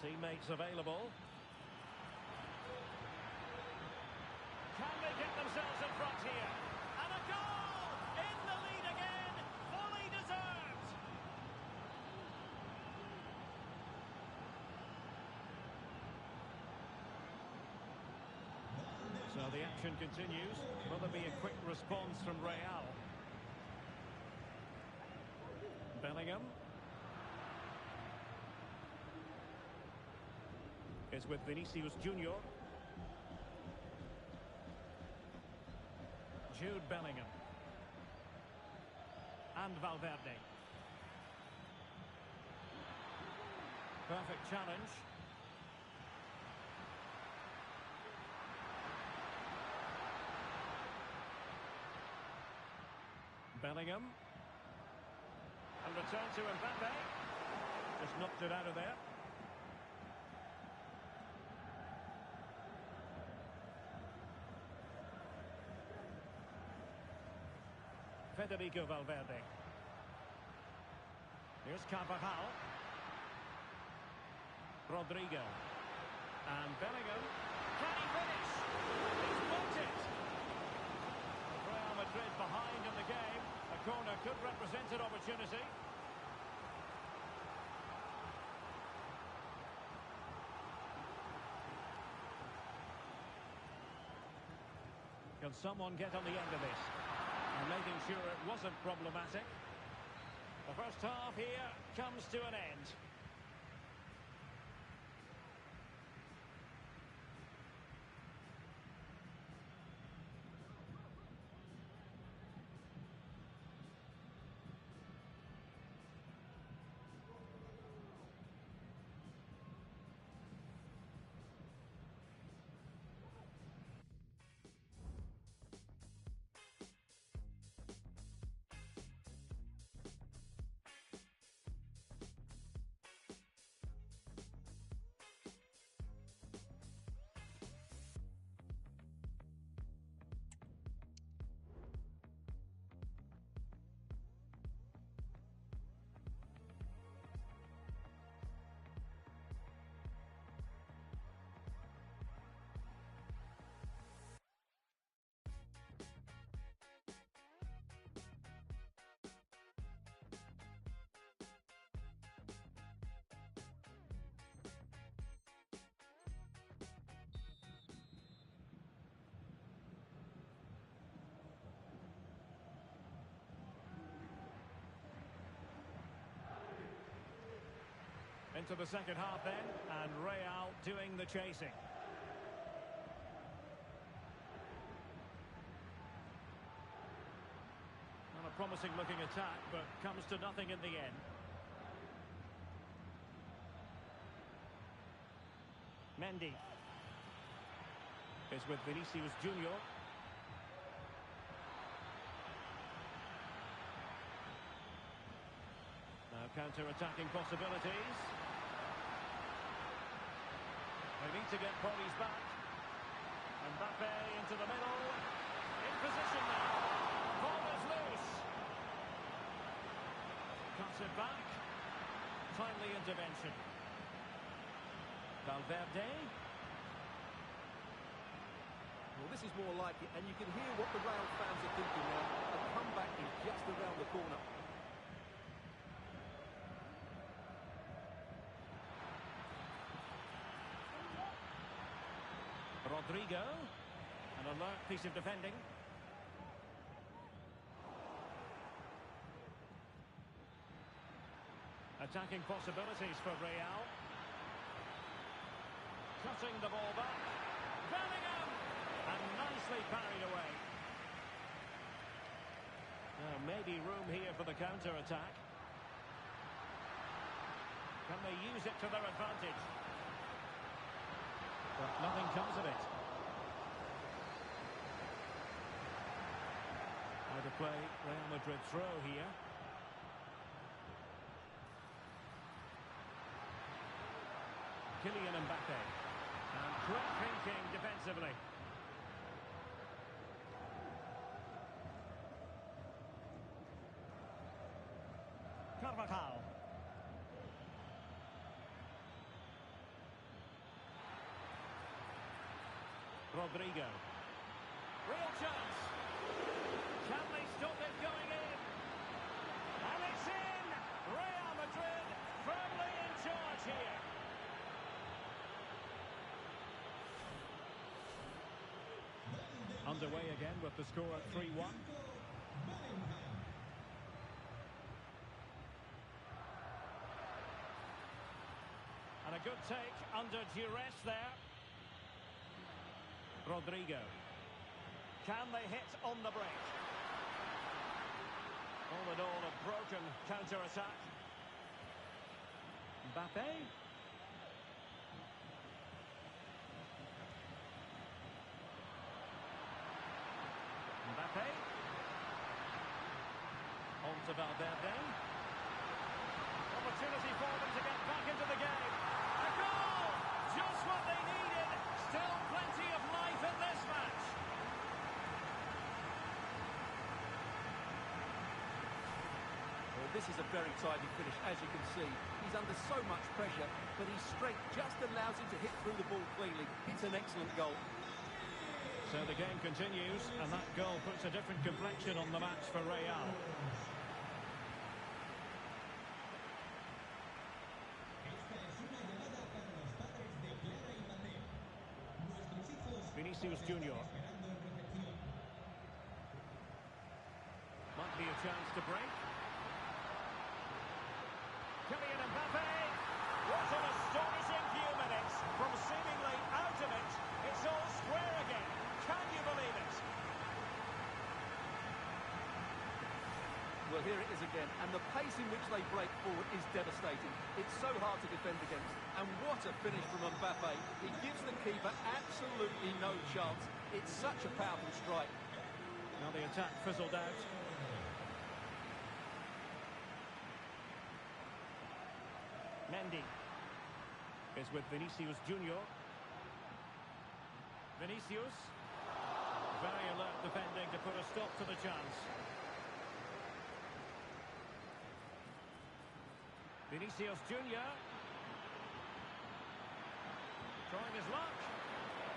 Teammates available. Can they get themselves in front here? And a goal! In the lead again! Fully deserved! So the action continues. Will there be a quick response from Real? Bellingham. Is with Vinicius Junior. Jude Bellingham. And Valverde. Perfect challenge. Bellingham. And return to Mbappe. Just knocked it out of there. Federico Valverde. Here's Carvajal. Rodrigo. And Bellingham. Can he finish? He's blocked it. Real Madrid behind in the game. A corner could represent an opportunity. Can someone get on the end of this? And making sure it wasn't problematic. The first half here comes to an end. Into the second half then, and Real doing the chasing. Not a promising looking attack, but comes to nothing in the end. Mendy is with Vinicius Junior. Now counter-attacking possibilities. They need to get bodies back. Mbappe into the middle. In position now. Ball is loose. Cuts it back. Timely intervention. Valverde. Well, this is more like it, and you can hear what the Real fans are thinking now. A comeback is just around the corner. Rodrigo. An alert piece of defending. Attacking possibilities for Real. Cutting the ball back. Bellingham! And nicely parried away. Now maybe room here for the counter-attack. Can they use it to their advantage? But nothing comes of it. Out of play, Real Madrid throw here. Kylian Mbappe. And quick thinking defensively. Carvajal. Rodrigo. Real chance. Can they stop it going in? And it's in! Real Madrid firmly in charge here. Underway again with the score at 3-1. And a good take under duress there. Rodrigo. Can they hit on the break? All in all, a broken counter-attack. Mbappe. Mbappe. On to Valverde. Opportunity for them to get back into the game. A goal! Just what they needed. Still plenty of life in this match. Well, this is a very tidy finish, as you can see. He's under so much pressure, but his strength just allows him to hit through the ball cleanly. It's an excellent goal. So the game continues, and that goal puts a different complexion on the match for Real. Vinicius Junior. Might be a chance to break. Kylian Mbappe. What an astonishing few minutes. From seemingly out of it, it's all square again. Can you believe it? Well, here it is again, and the pace in which they break forward is devastating. It's so hard to defend against, and what a finish from Mbappe. He gives the keeper absolutely no chance. It's such a powerful strike. Now the attack fizzled out. Mendy is with Vinicius Junior. Vinicius. Very alert defending to put a stop to the chance. Vinicius Junior. Trying his luck.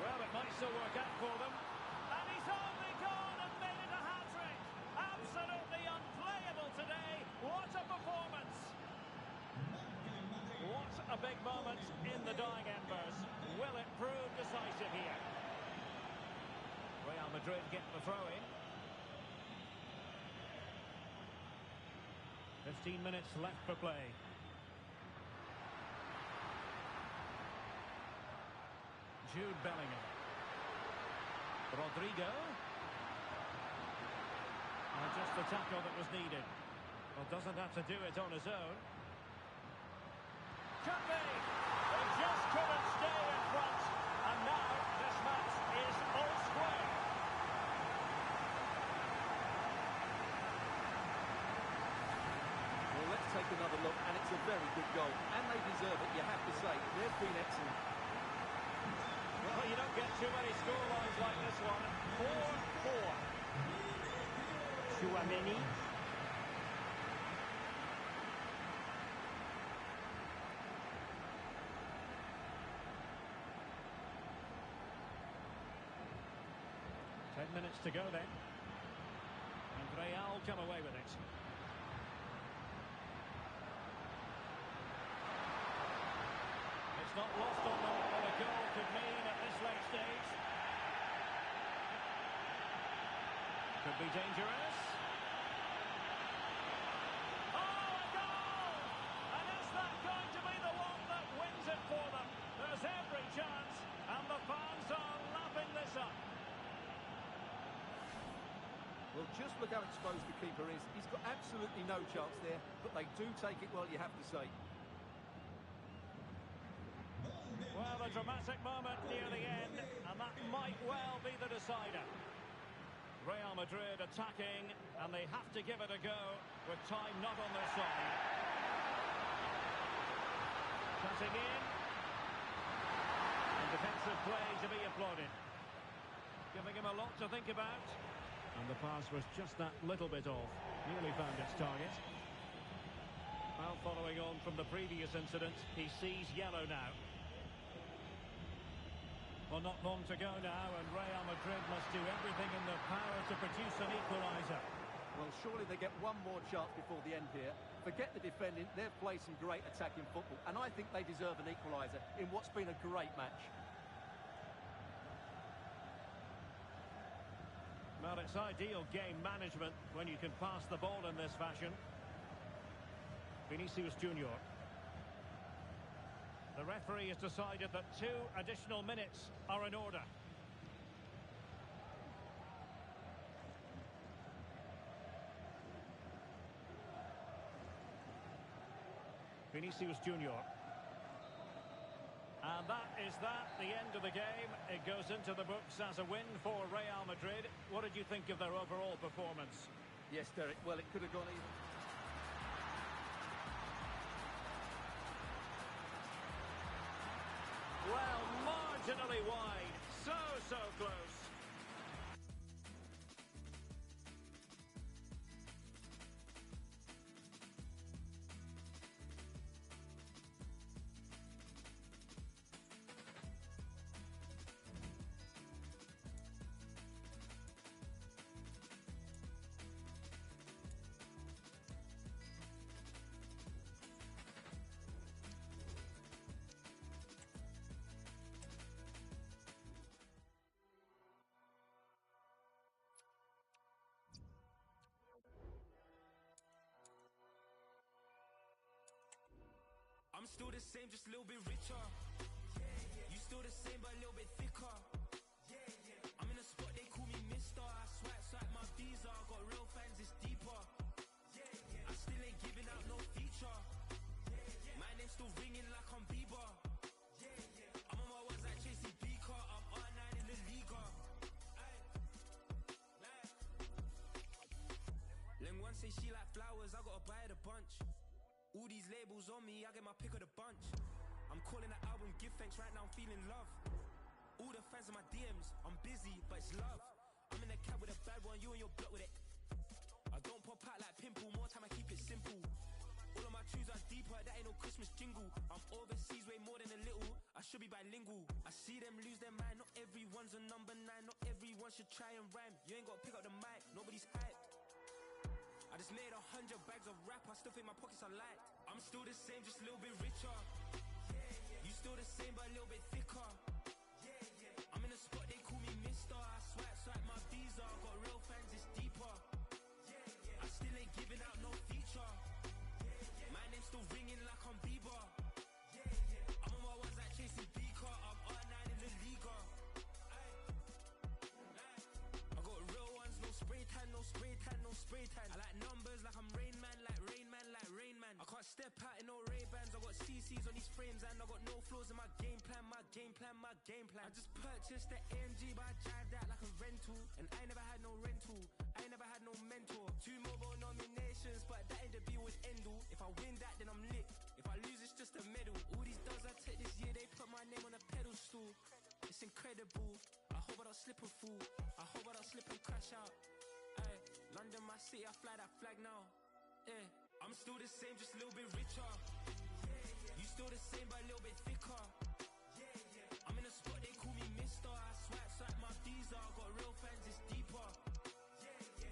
Well, it might still work out for them. And he's only gone and made it a hat-trick. Absolutely unplayable today. What a performance. What a big moment in the dying embers. Will it prove decisive here? Real Madrid get the throw-in. 15 minutes left for play. Jude Bellingham. Rodrigo. And just the tackle that was needed. Well, doesn't have to do it on his own. Could be. They just couldn't stay in front. And now this match is all square. Well, let's take another look, and it's a very good goal. And they deserve it, you have to say. They've been excellent. Well, you don't get too many scorelines like this one. 4-4. Chouameni. Minutes to go then. And Real come away with it. It's not lost on them what a goal could mean at this late stage. Could be dangerous. Oh, a goal! And is that going to be the one that wins it for them? There's every chance, and the fans are lapping this up. Well, just look how exposed the keeper is. He's got absolutely no chance there, but they do take it well, you have to say. Well, a dramatic moment near the end, and that might well be the decider. Real Madrid attacking, and they have to give it a go with time not on their side. Cutting in. And defensive play to be applauded. Giving him a lot to think about. And the pass was just that little bit off. Nearly found its target. Well, following on from the previous incident, he sees yellow now. Well, not long to go now, and Real Madrid must do everything in their power to produce an equaliser. Well, surely they get one more chance before the end here. Forget the defending, they've played some great attacking football, and I think they deserve an equaliser in what's been a great match. Well, it's ideal game management when you can pass the ball in this fashion. Vinicius Junior. The referee has decided that 2 additional minutes are in order. Vinicius Junior. And that is the end of the game. It goes into the books as a win for Real Madrid. What did you think of their overall performance? Yes, Derek, well, it could have gone even. Well, marginally wide. So close. I'm still the same, just a little bit richer. You still the same, but a little bit thicker. I'm in a spot, they call me Mister. I swipe my visa. Got real fans, it's deeper. I still ain't giving out no feature. My name's still ringing like I'm Bieber. I'm on my ones like Tracy Beaker. I'm R9 in the Liga. Len one say she like flowers, I gotta buy her a bunch. All these labels on me, I get my pick of the bunch. I'm calling the album Give Thanks, right now I'm feeling love. All the fans in my DMs, I'm busy, but it's love. I'm in a cab with a bad one, you and your block with it. I don't pop out like pimple, more time I keep it simple. All of my tunes are deeper, that ain't no Christmas jingle. I'm overseas way more than a little, I should be bilingual. I see them lose their mind, not everyone's a number 9. Not everyone should try and rhyme. You ain't gotta pick up the mic, nobody's hyped. I just made 100 bags of rap, I still think my pockets are light. I'm still the same, just a little bit richer. You still the same, but a little bit thicker. I'm in a spot, they call me Mister. I swipe my visa. Got real fans, it's deeper. I still ain't giving out no feature. My name's still ringing like I'm Bieber. I'm on my ones like Tracy Beaker. I'm R9 in the Liga. I got real ones, no spray tan, no spray tan, no spray tan. I like numbers like I'm Rain Man, like Rain Man, like Rain Man. I can't step out in no Ray-Bans. I got CCs on these frames and I got no flaws in my game plan, my game plan, my game plan. I just purchased the AMG, but I drive that like a rental. And I never had no rental, I never had no mentor. 2 mobile nominations, but that ain't the be with end all. If I win that, then I'm lit. If I lose, it's just a medal. All these dubs I take this year, they put my name on a pedestal. It's incredible. I hope I don't slip and fall. I hope I don't slip and crash out. Aye, London, my city, I fly that flag now. Yeah, I'm still the same, just a little bit richer. You still the same, but a little bit thicker. I'm in a spot, they call me Mister. I swipe my visa. Got real fans, it's deeper.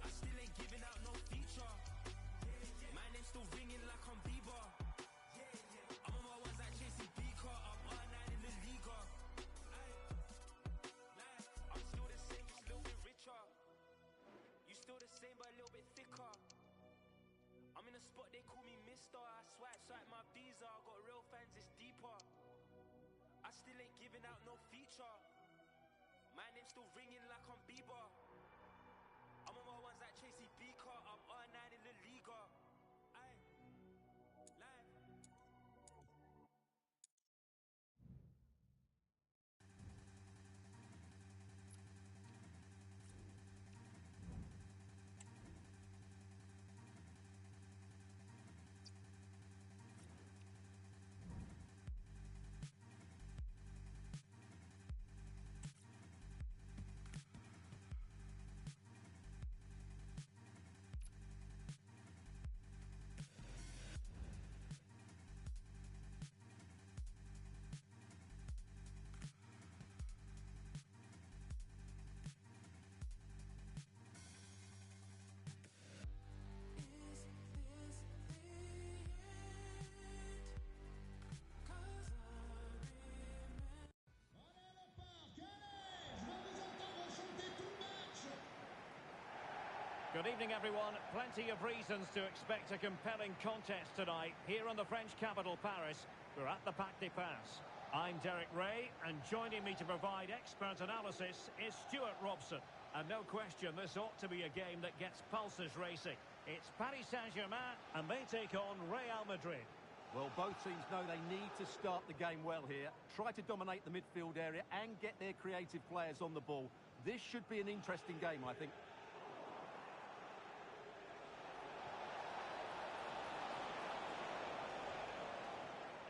I still ain't giving out no feature. My name's still ringing like I'm Bieber. I'm on my ones like Tracy Beaker. I'm R9 in the Liga. I'm still the same, just a little bit richer. You still the same, but a little bit thicker. I'm in a spot, they call me Mister. I swipe my visa. Got real fans, it's deeper. I still ain't giving out no feature. My name's still ringing like I'm Bieber. I'm on my ones like Tracy Beaker. I'm R9 in the Liga. Good evening, everyone. Plenty of reasons to expect a compelling contest tonight here in the French capital, Paris. We're at the Parc des Princes. I'm Derek Ray, and joining me to provide expert analysis is Stuart Robson. And no question, this ought to be a game that gets pulses racing. It's Paris Saint-Germain, and they take on Real Madrid. Well, both teams know they need to start the game well here. Try to dominate the midfield area and get their creative players on the ball. This should be an interesting game, I think.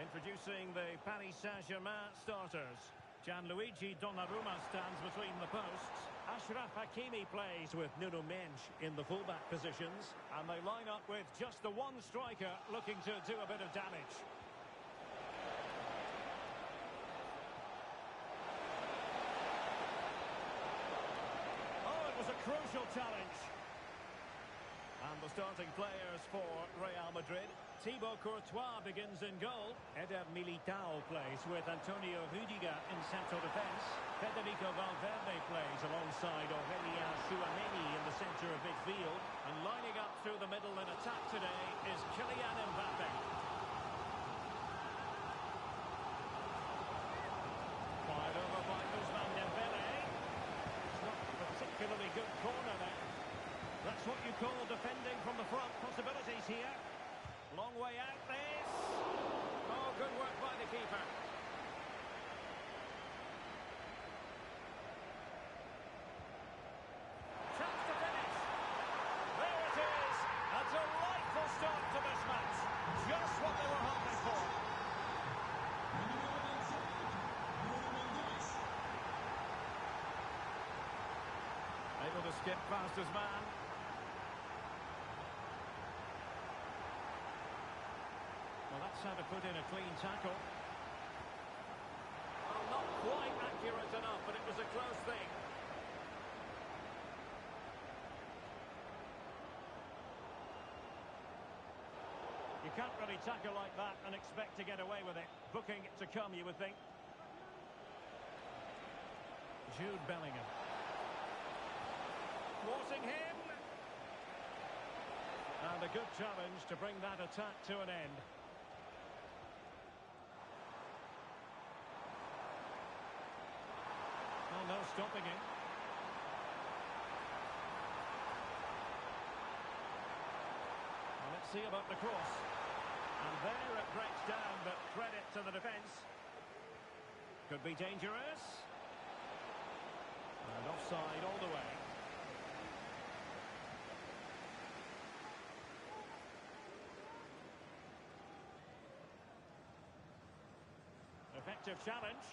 Introducing the Paris Saint-Germain starters. Gianluigi Donnarumma stands between the posts. Achraf Hakimi plays with Nuno Mendes in the fullback positions. And they line up with just the one striker looking to do a bit of damage. Oh, it was a crucial challenge. And the starting players for Real Madrid. Thibaut Courtois begins in goal. Eder Militao plays with Antonio Rüdiger in central defence. Federico Valverde plays alongside Aurelien Tchouameni in the centre of midfield. And lining up through the middle in attack today is Kylian Mbappe. Fired over by Ousmane Dembele. It's not a particularly good corner there. That's what you call defending from the front. Possibilities here. Long way out this. Oh, good work by the keeper. Chance to finish. There it is. A delightful start to this match. Just what they were hoping for. Able to skip past his man. Well, that's how to put in a clean tackle. Well, not quite accurate enough, but it was a close thing. You can't really tackle like that and expect to get away with it. Booking to come, you would think. Jude Bellingham. Thwarting him. And a good challenge to bring that attack to an end. Well, no stopping him. Well, let's see about the cross. And there it breaks down, but credit to the defence. Could be dangerous. And offside all the way. Effective challenge.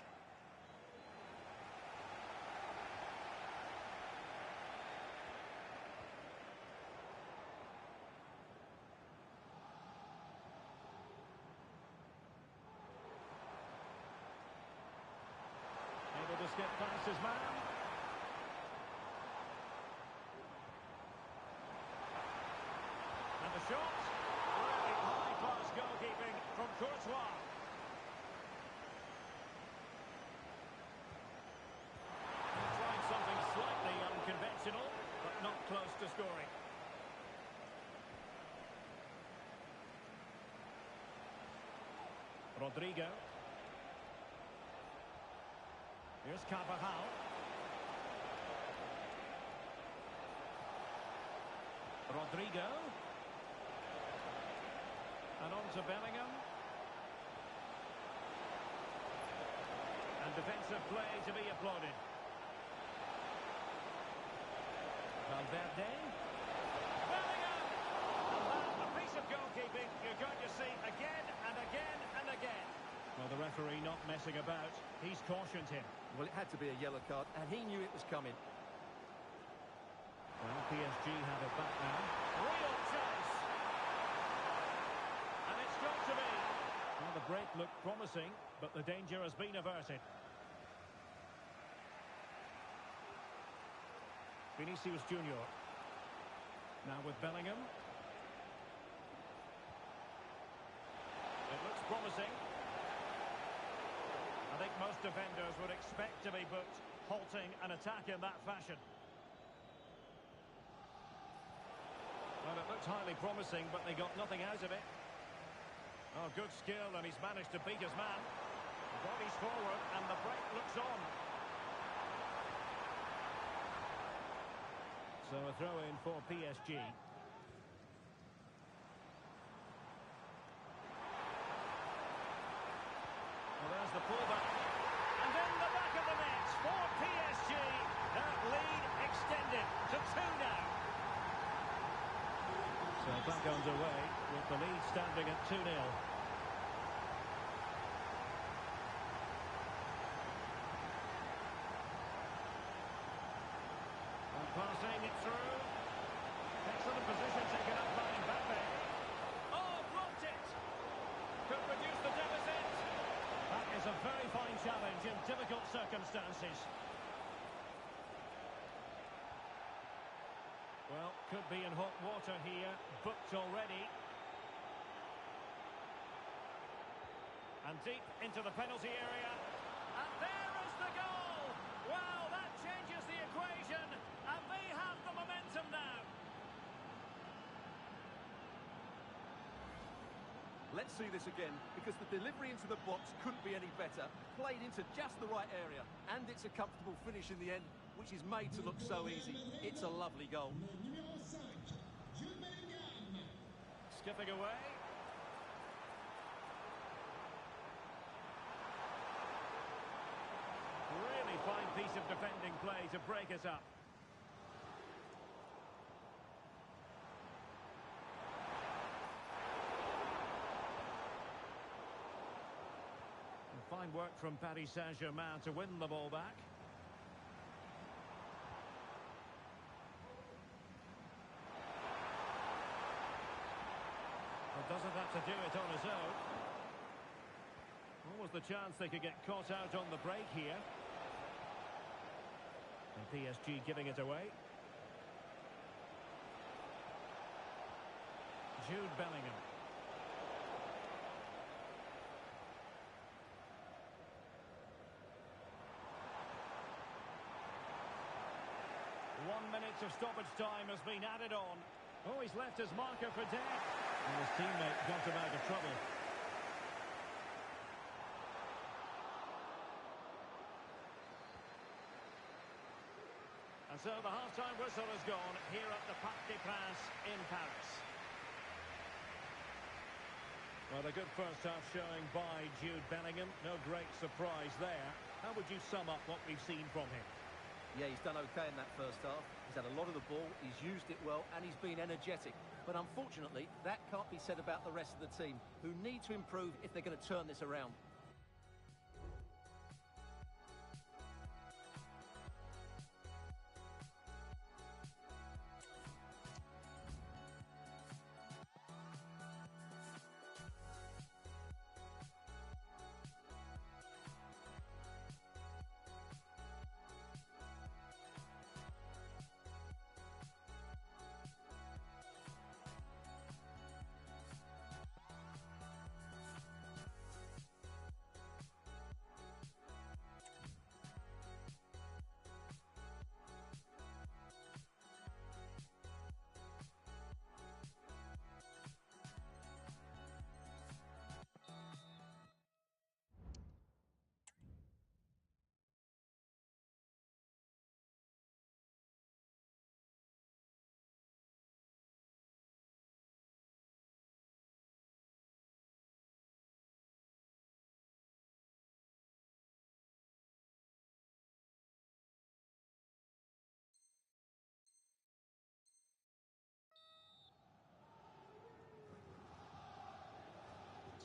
Able to skip past his man. And the shot. Really high-class goalkeeping from Courtois. Trying something slightly unconventional, but not close to scoring. Rodrigo. Here's Carvajal. Rodrigo. And on to Bellingham. And defensive play to be applauded. Valverde. Bellingham! And that, a piece of goalkeeping you're going to see again and again and again. Well, the referee not messing about. He's cautioned him. Well, it had to be a yellow card, and he knew it was coming. Well, PSG have it back now. Real chance! And it's got to be. Well, the break looked promising, but the danger has been averted. Vinicius Junior. Now with Bellingham. It looks promising. I think most defenders would expect to be booked, halting an attack in that fashion. looked highly promising, but they got nothing out of it. Oh, good skill, and he's managed to beat his man. Bodies forward, and the break looks on. So a throw-in for PSG. Well, there's the pullback. And in the back of the net for PSG. That lead extended to 2 now. So back underway with the lead standing at 2-0. And passing it through. Excellent position taken up by Mbappe. Oh, blocked it. Could reduce the deficit. That is a very fine challenge in difficult circumstances. Well, could be in hot water here, booked already. And deep into the penalty area. And there is the goal! Wow, that changes the equation. And they have the momentum now. Let's see this again, because the delivery into the box couldn't be any better. Played into just the right area. And it's a comfortable finish in the end, which is made to look so easy. It's a lovely goal. Skipping away. Really fine piece of defending play to break us up. And fine work from Paris Saint-Germain to win the ball back. Doesn't have to do it on his own. What was the chance they could get caught out on the break here? And PSG giving it away. Jude Bellingham. One minute of stoppage time has been added on. Oh, he's left his marker for death. And his teammate got him out of trouble. And so the half-time whistle has gone here at the Parc des Princes in Paris. Well, a good first-half showing by Jude Bellingham. No great surprise there. How would you sum up what we've seen from him? Yeah, he's done okay in that first half. He's had a lot of the ball, he's used it well, and he's been energetic. But unfortunately, that can't be said about the rest of the team, who need to improve if they're going to turn this around.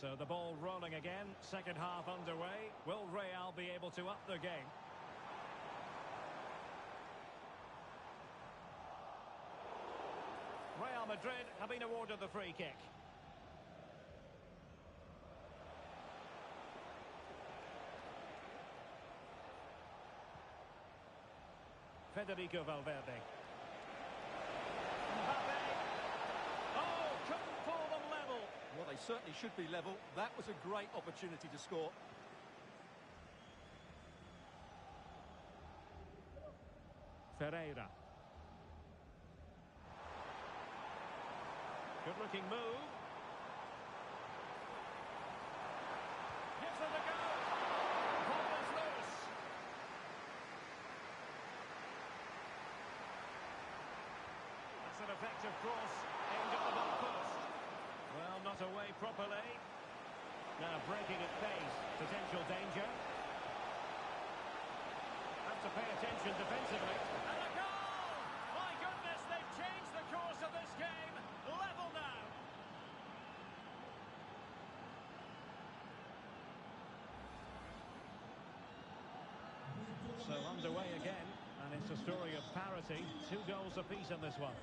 So the ball rolling again, second half underway. Will Real be able to up their game? Real Madrid have been awarded the free kick. Federico Valverde. Mbappe. Oh, couldn't pull them level. Well, they certainly should be level. That was a great opportunity to score. Ferreira. Good-looking move. Gives it a go. Ball is loose. That's an effective cross aimed at the back post. Well, not away properly. Now breaking at pace. Potential danger. Have to pay attention defensively. And a goal! My goodness, they've changed the course of this game. Level now. So underway again, and it's a story of parity. 2 goals apiece in this one.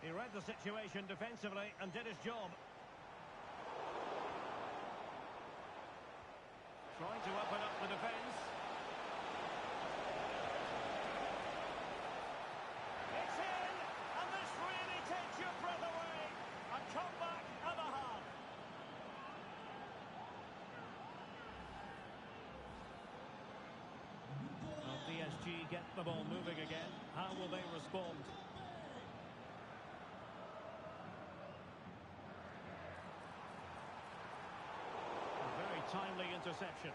He read the situation defensively and did his job. Trying to open up the defence. It's in, and this really takes your breath away. A comeback and a half. Well, PSG get the ball moving again. How will they respond? Timely interception.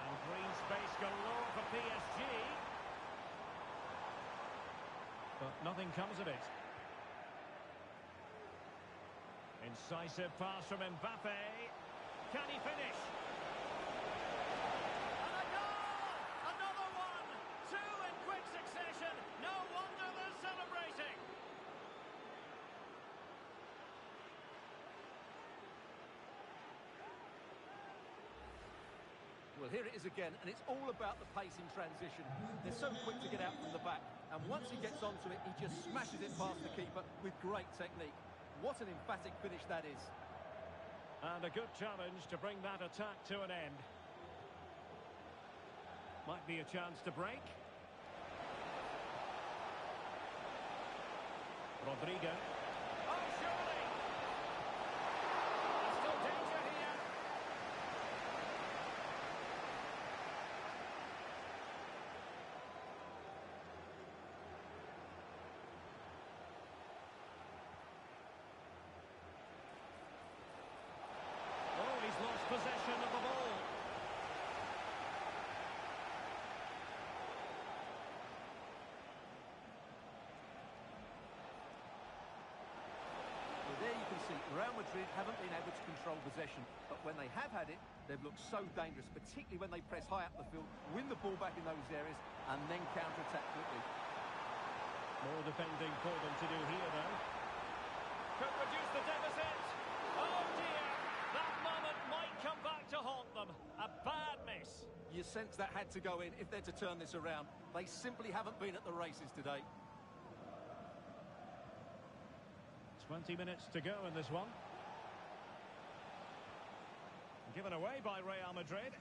And green space galore for PSG. But nothing comes of it. Incisive pass from Mbappe. Can he finish? And a goal! Another one! 2 in quick succession. No wonder they're celebrating. Well, here it is again, and it's all about the pace in transition. They're so quick to get out from the back, and once he gets onto it, he just smashes it past the keeper with great technique. What an emphatic finish that is. And a good challenge to bring that attack to an end. Might be a chance to break. Rodrigo. Oh, surely! There's still danger here. Oh, he's lost possession of the ball. There you can see Real Madrid haven't been able to control possession, but when they have had it, they've looked so dangerous, particularly when they press high up the field, win the ball back in those areas, and then counter-attack quickly. More defending for them to do here, though. Could reduce the deficit. Oh, dear. That moment might come back to haunt them. A bad miss. You sense that had to go in if they're to turn this around. They simply haven't been at the races today. 20 minutes to go in this one. Given away by Real Madrid.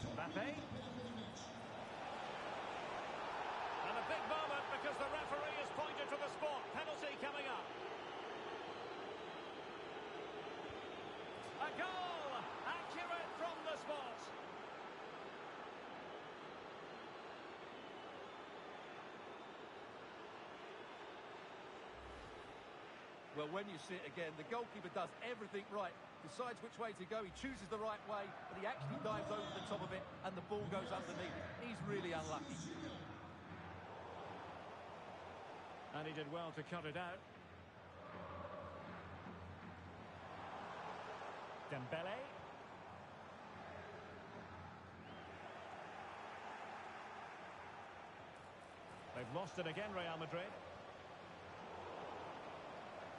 Mbappe. And a big moment because the referee has pointed to the spot. Penalty coming up. A goal! Accurate from the spot. Well, when you see it again, the goalkeeper does everything right. Decides which way to go, he chooses the right way, but he actually dives over the top of it, and the ball goes underneath. He's really unlucky. And he did well to cut it out. Dembele. They've lost it again, Real Madrid.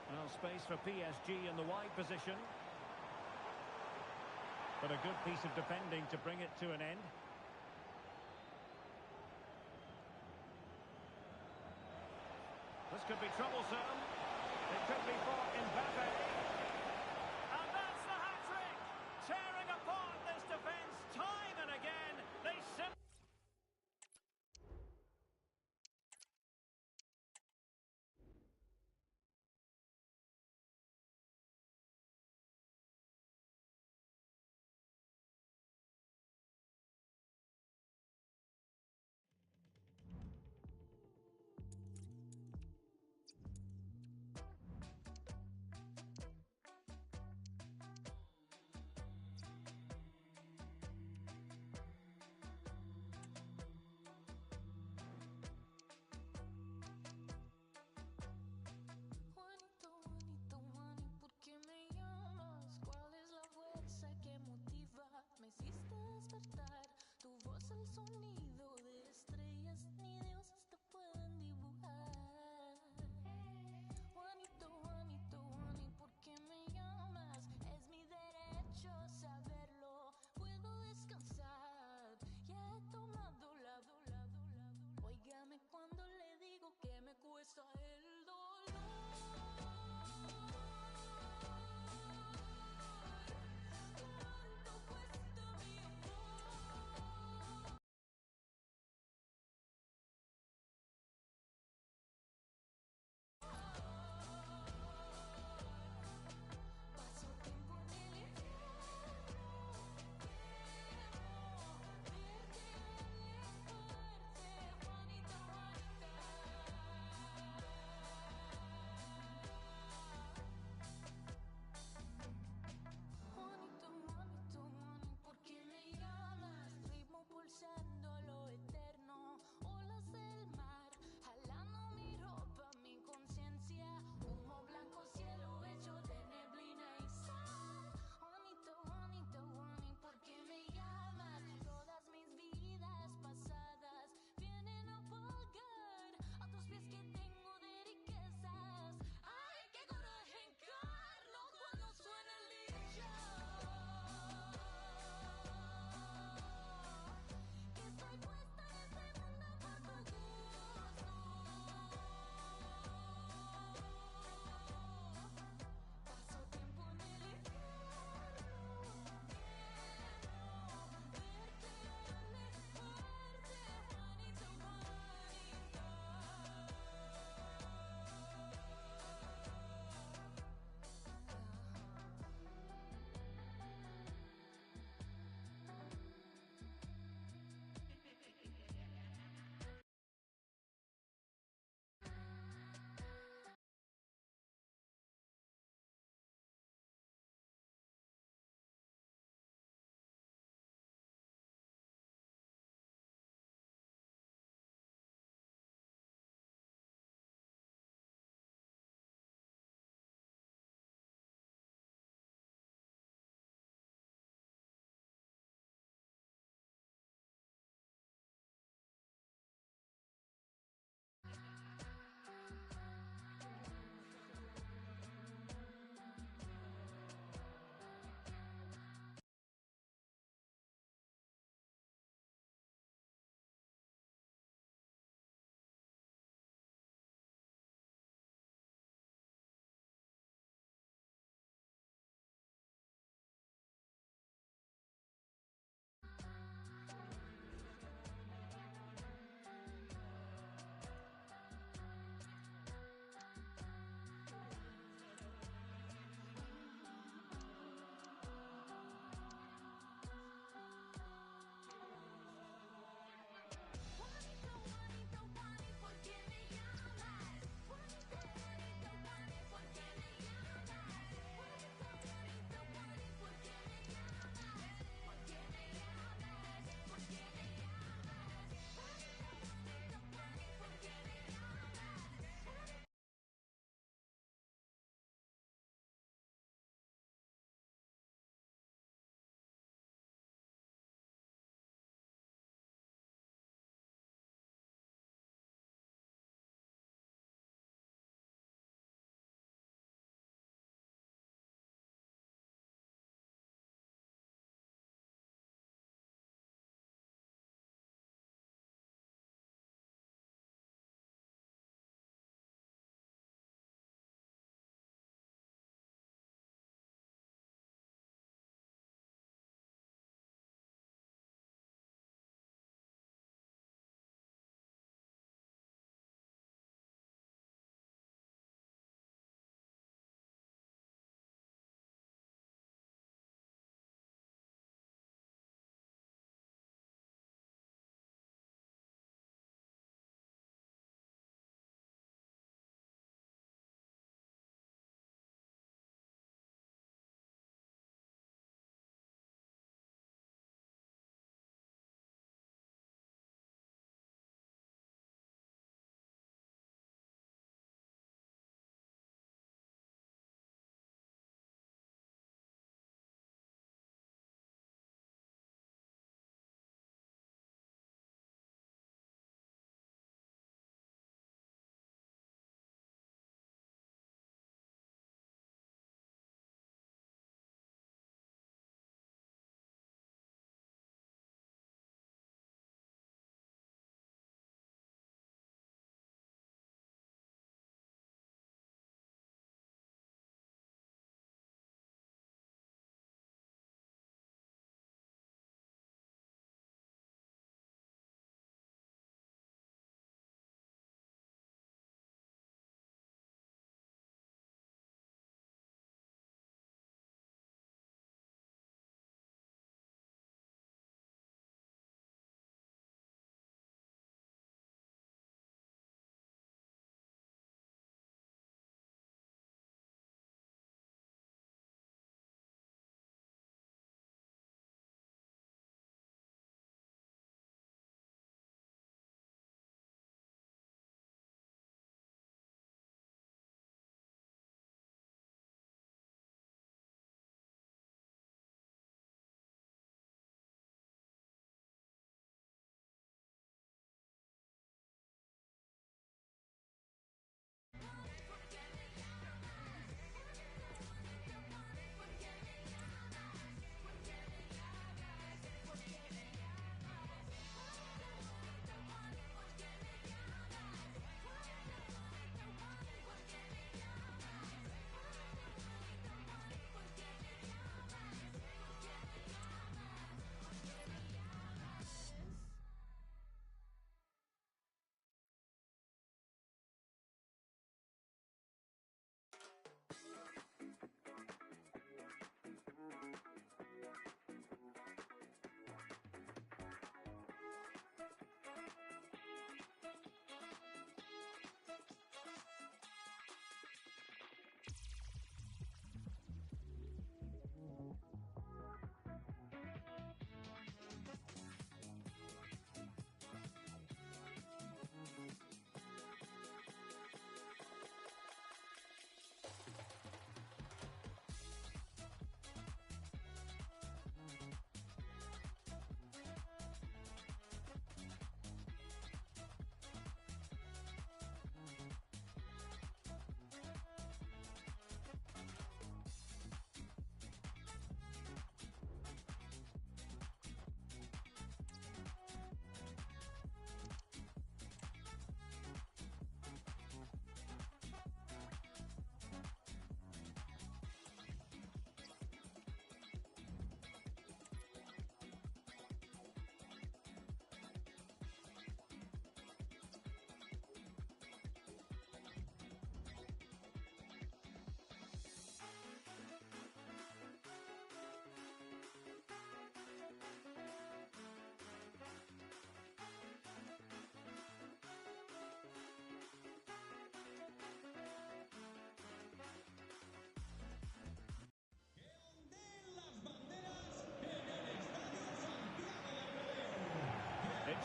Well, space for PSG in the wide position. But a good piece of defending to bring it to an end. This could be troublesome. It could be for Mbappe.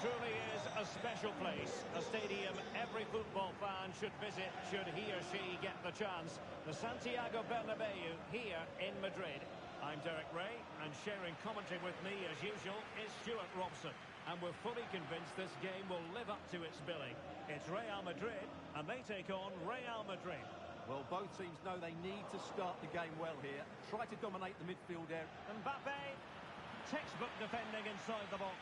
truly is a special place, a stadium every football fan should visit should he or she get the chance. The Santiago Bernabeu here in Madrid. I'm Derek Ray, and sharing commentary with me as usual is Stuart Robson. And we're fully convinced this game will live up to its billing. It's Real Madrid, and they take on Real Madrid. Well, both teams know they need to start the game well here. Try to dominate the midfield area. Mbappe, textbook defending inside the box.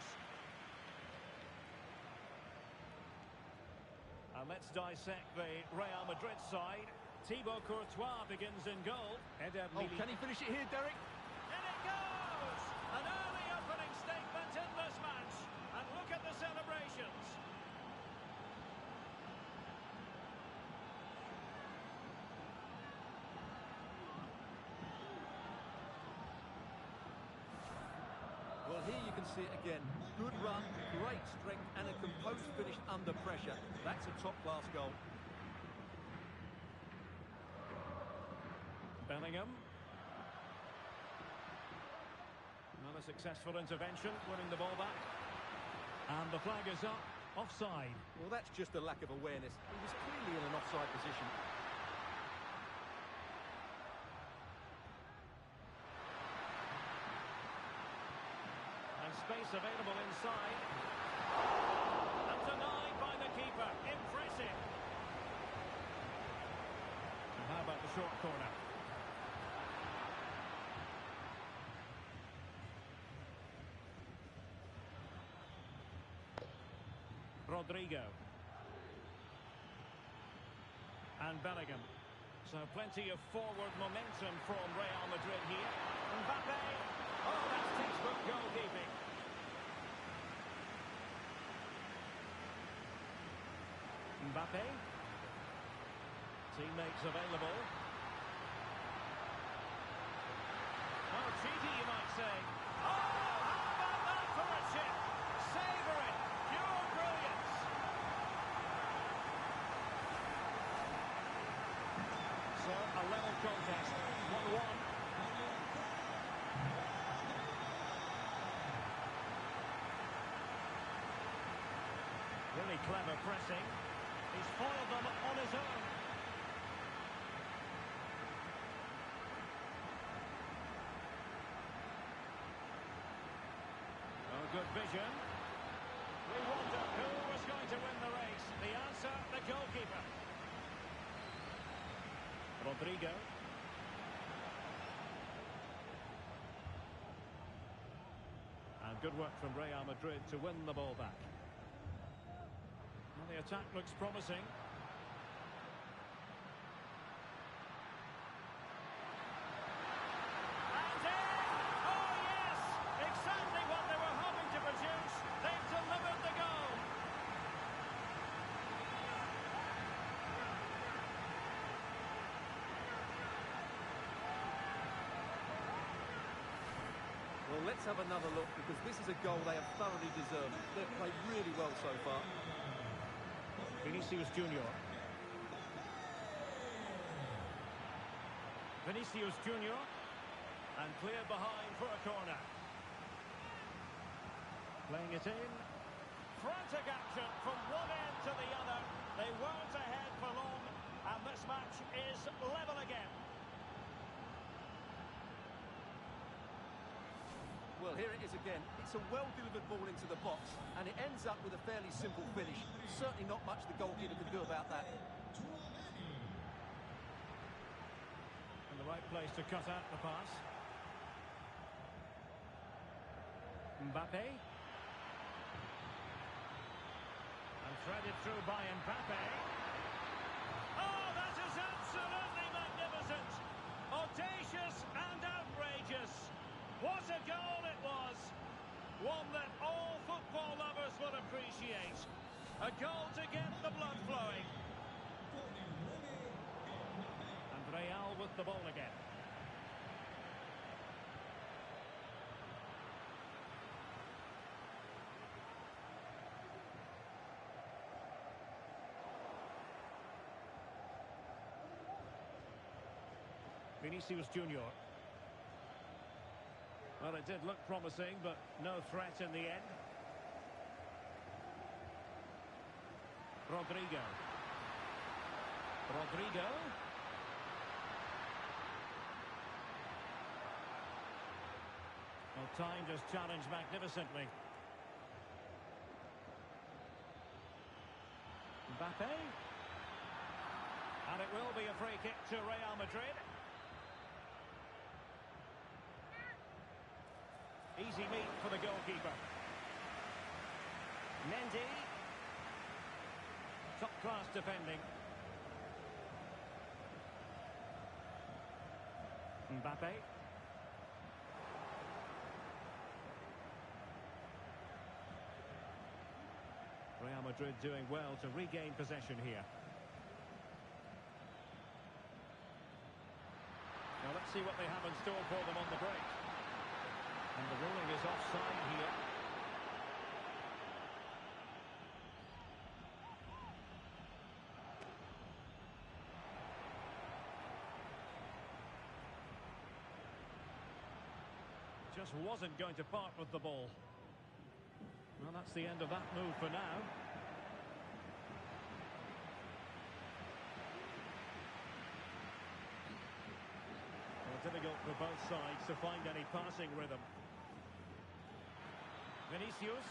And let's dissect the Real Madrid side. Thibaut Courtois begins in goal. Can he finish it here, Derek? In it goes! An early opening statement in this match. And look at the celebrations. Well, here you can see it again. Good run, great strength, and a composed finish under pressure. That's a top-class goal. Bellingham. Another successful intervention, winning the ball back. And the flag is up, offside. Well, that's just a lack of awareness. He was clearly in an offside position. And space available inside. And denied by the keeper. Impressive. And how about the short corner? Rodrigo. And Bellingham. So plenty of forward momentum from Real Madrid here. Mbappe. Oh, that's textbook goalkeeping. Mbappe. Teammates available. Oh, cheeky, you might say. Oh, how about that for a chip? Savour it. Pure brilliance. So, a level contest. 1-1. Really clever pressing. He's foiled them on his own. Oh, good vision. We wonder who was going to win the race. The answer, the goalkeeper. Rodrigo. And good work from Real Madrid to win the ball back. The attack looks promising. And in! Oh yes! Exactly what they were hoping to produce. They've delivered the goal. Well, let's have another look, because this is a goal they have thoroughly deserved. They've played really well so far. Vinicius Junior. Vinicius Junior. And cleared behind for a corner. Playing it in. Frantic action from one end to the other. They weren't ahead for long. And this match is level again. Well, here it is again. It's a well-delivered ball into the box, and it ends up with a fairly simple finish. Certainly not much the goalkeeper can do about that. In the right place to cut out the pass. Mbappe. And threaded through by Mbappe. Oh, that is absolutely magnificent! Audacious and outrageous! What a goal it was! One that all football lovers will appreciate. A goal to get the blood flowing. And Real with the ball again. Vinicius Junior. Well, it did look promising, but no threat in the end. Rodrigo. Rodrigo. Well, timed his challenge magnificently. Mbappe. And it will be a free kick to Real Madrid. Easy meet for the goalkeeper. Mendy. Top-class defending. Mbappe. Real Madrid doing well to regain possession here. Now let's see what they have in store for them on the break. And the ruling is offside here. Just wasn't going to part with the ball. Well, that's the end of that move for now. Well, difficult for both sides to find any passing rhythm. Vinicius.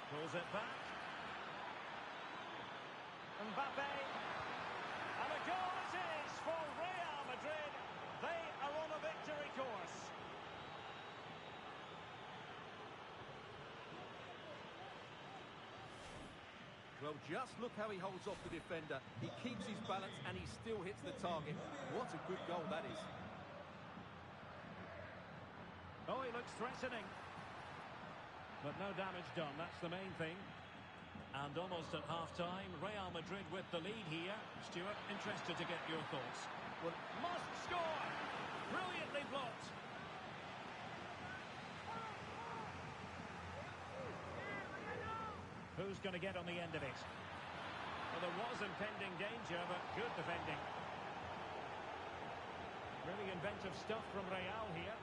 Pulls it back. Mbappe. And a goal it is for Real Madrid. They are on a victory course. Well, just look how he holds off the defender. He keeps his balance and he still hits the target. What a good goal that is. Oh, he looks threatening. But no damage done, that's the main thing. And almost at half-time, Real Madrid with the lead here. Stuart, interested to get your thoughts. Well, Must score! Brilliantly blocked. Who's going to get on the end of it? Well, there was impending danger, but good defending. Really inventive stuff from Real here.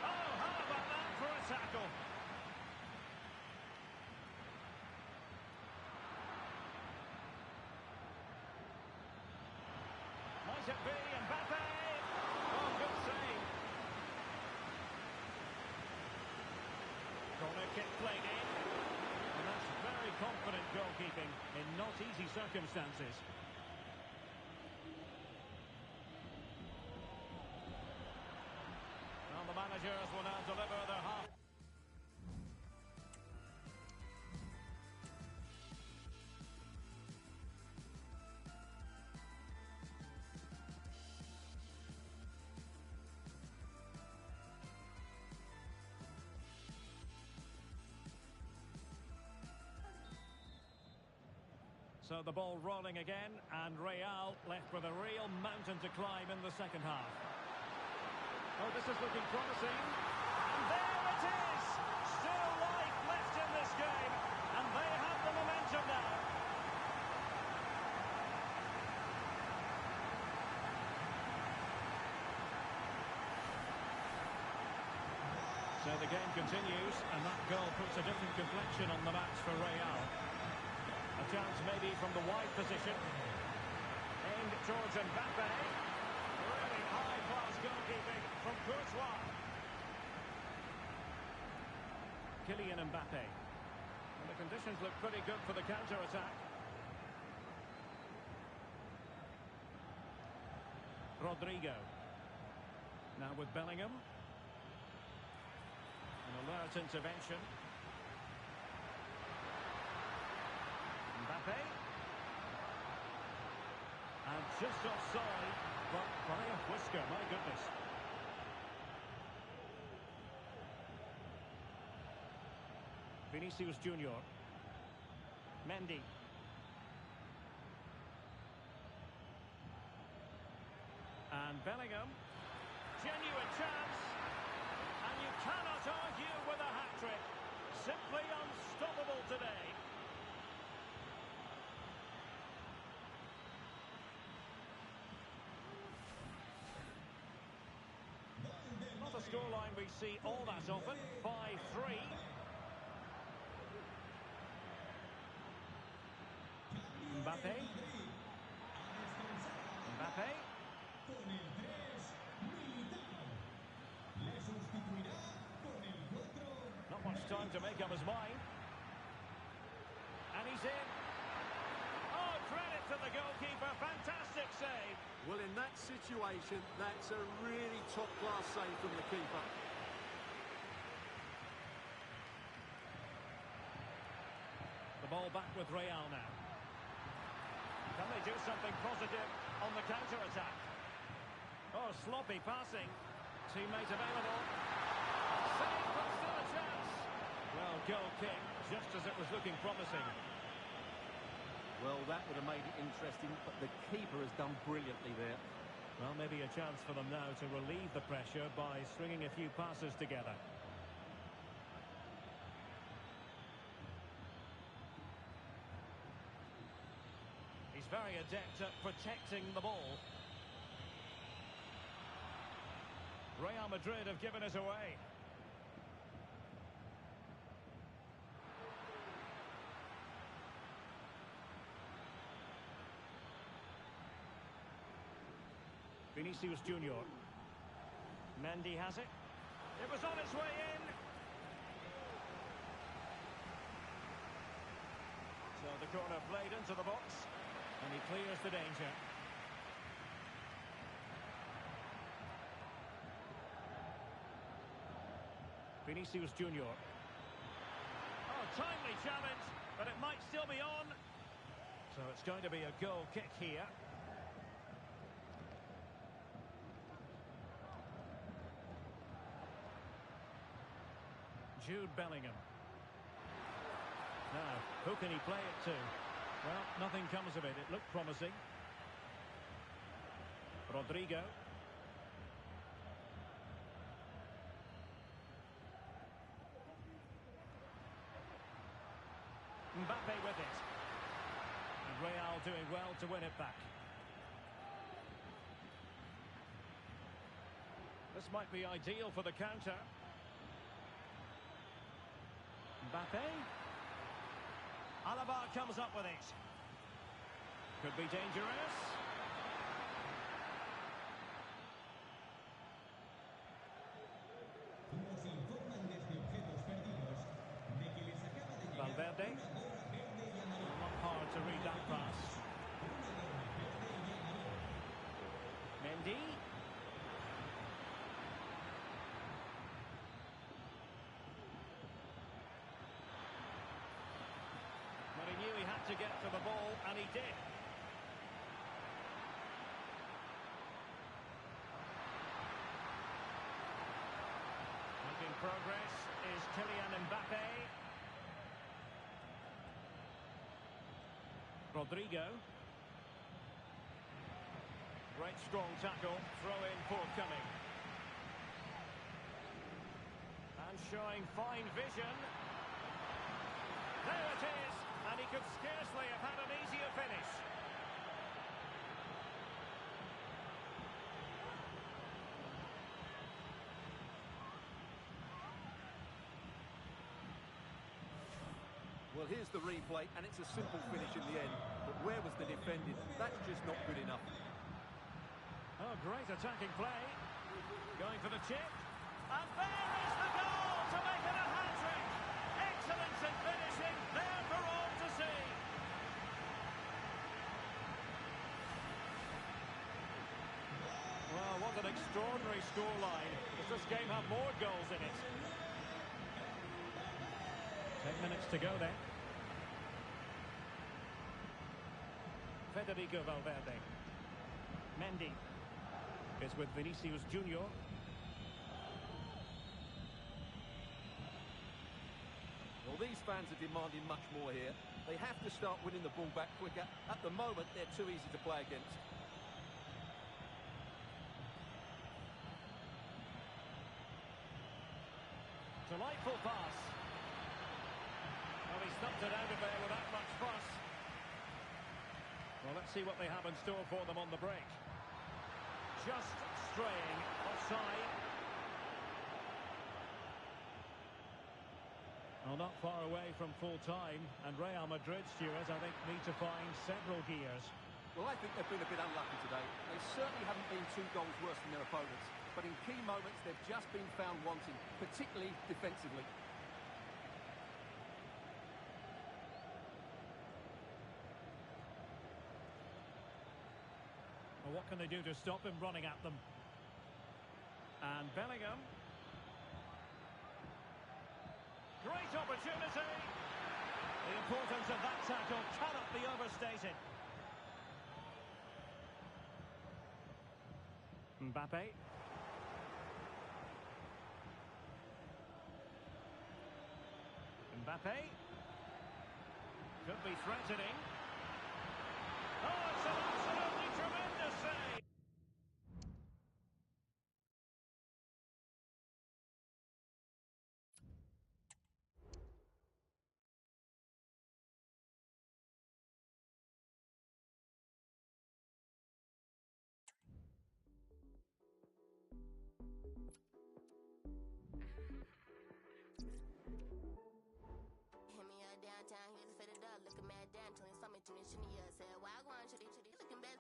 Oh, how about that for a tackle? Might it be Mbappe? Oh, good save. Corner kick played in. And that's very confident goalkeeping in not easy circumstances. Well, the managers will now deliver their half. So the ball rolling again, and Real left with a real mountain to climb in the second half. Oh, this is looking promising. And there it is! Still life left in this game, and they have the momentum now. So the game continues, and that goal puts a different complexion on the match for Real. A chance maybe from the wide position. Aimed towards Mbappe. Really high-class goalkeeping from Courtois. Kylian Mbappe. And the conditions look pretty good for the counter-attack. Rodrigo. Now with Bellingham. An alert intervention. Mbappe. And just offside, but by a whisker, my goodness. Vinicius Junior. Mendy. And Bellingham. Genuine chance. And you cannot argue with a hat-trick. Simply unstoppable today. Not a scoreline we see all that often, 5-3. Mbappe. Mbappe. Con el 3, Militao. Le sustituirá con el 4. Not much time to make up his mind. And he's in. Oh, credit to the goalkeeper. Fantastic save. Well, in that situation, that's a really top-class save from the keeper. The ball back with Real now. Can they do something positive on the counter-attack? Oh, sloppy passing. Teammate available. Save, but still a chance. Well, goal kick, just as it was looking promising. Well, that would have made it interesting, but the keeper has done brilliantly there. Well, maybe a chance for them now to relieve the pressure by stringing a few passes together. He's very adept at protecting the ball. Real Madrid have given it away. Vinicius Junior. Mendy has it. It was on its way in. So the corner played into the box. And he clears the danger. Vinicius Junior. Oh, timely challenge, but it might still be on. So it's going to be a goal kick here. Jude Bellingham. Now, who can he play it to? Well, nothing comes of it. It looked promising. Rodrigo. Mbappe with it. And Real doing well to win it back. This might be ideal for the counter. Mbappe. Alaba comes up with it. Could be dangerous. Nos informan desde objetos perdidos de que les acaba de llegar Valverde. una gorra verde y amarilla. Not hard to read that pass. Una gorra verde y amarilla. Mendy. But he knew he had to get to the ball, and he did. Making progress is Kylian Mbappe. Rodrigo. Great strong tackle, throw in forthcoming. And showing fine vision. There it is, and he could scarcely have had an easier finish. Well, here's the replay, and it's a simple finish in the end. But where was the defending? That's just not good enough. Oh, great attacking play. Going for the chip. And there is the goal to make it a hat-trick. Excellence in finishing, there for all to see. Well, what an extraordinary scoreline. Does this game have more goals in it? 10 minutes to go then. Federico Valverde. Mendy is with Vinicius Junior. Well, these fans are demanding much more here. They have to start winning the ball back quicker. At the moment, they're too easy to play against. Delightful pass. Well, he stumped it out of there without much fuss. Well, let's see what they have in store for them on the break. Just straying offside. Well, not far away from full time, and Real Madrid, Stuart, I think, need to find several gears. Well, I think they've been a bit unlucky today. They certainly haven't been 2 goals worse than their opponents, but in key moments they've just been found wanting, particularly defensively. Well, what can they do to stop him running at them? And Bellingham. Great opportunity. The importance of that tackle cannot be overstated. Mbappe. Mbappe. Could be threatening. Oh, it's an absolutely tremendous save. Hit me up downtown, he just fed it up. Looking mad damn, till he saw me to me, shimmy, yeah. Said, why go on, chitty, looking bad.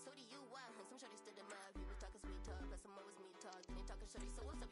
So do you, why? Some shorty stood him up, he was talking sweet talk, but some more was me talk. Then he talking shorty, so what's up?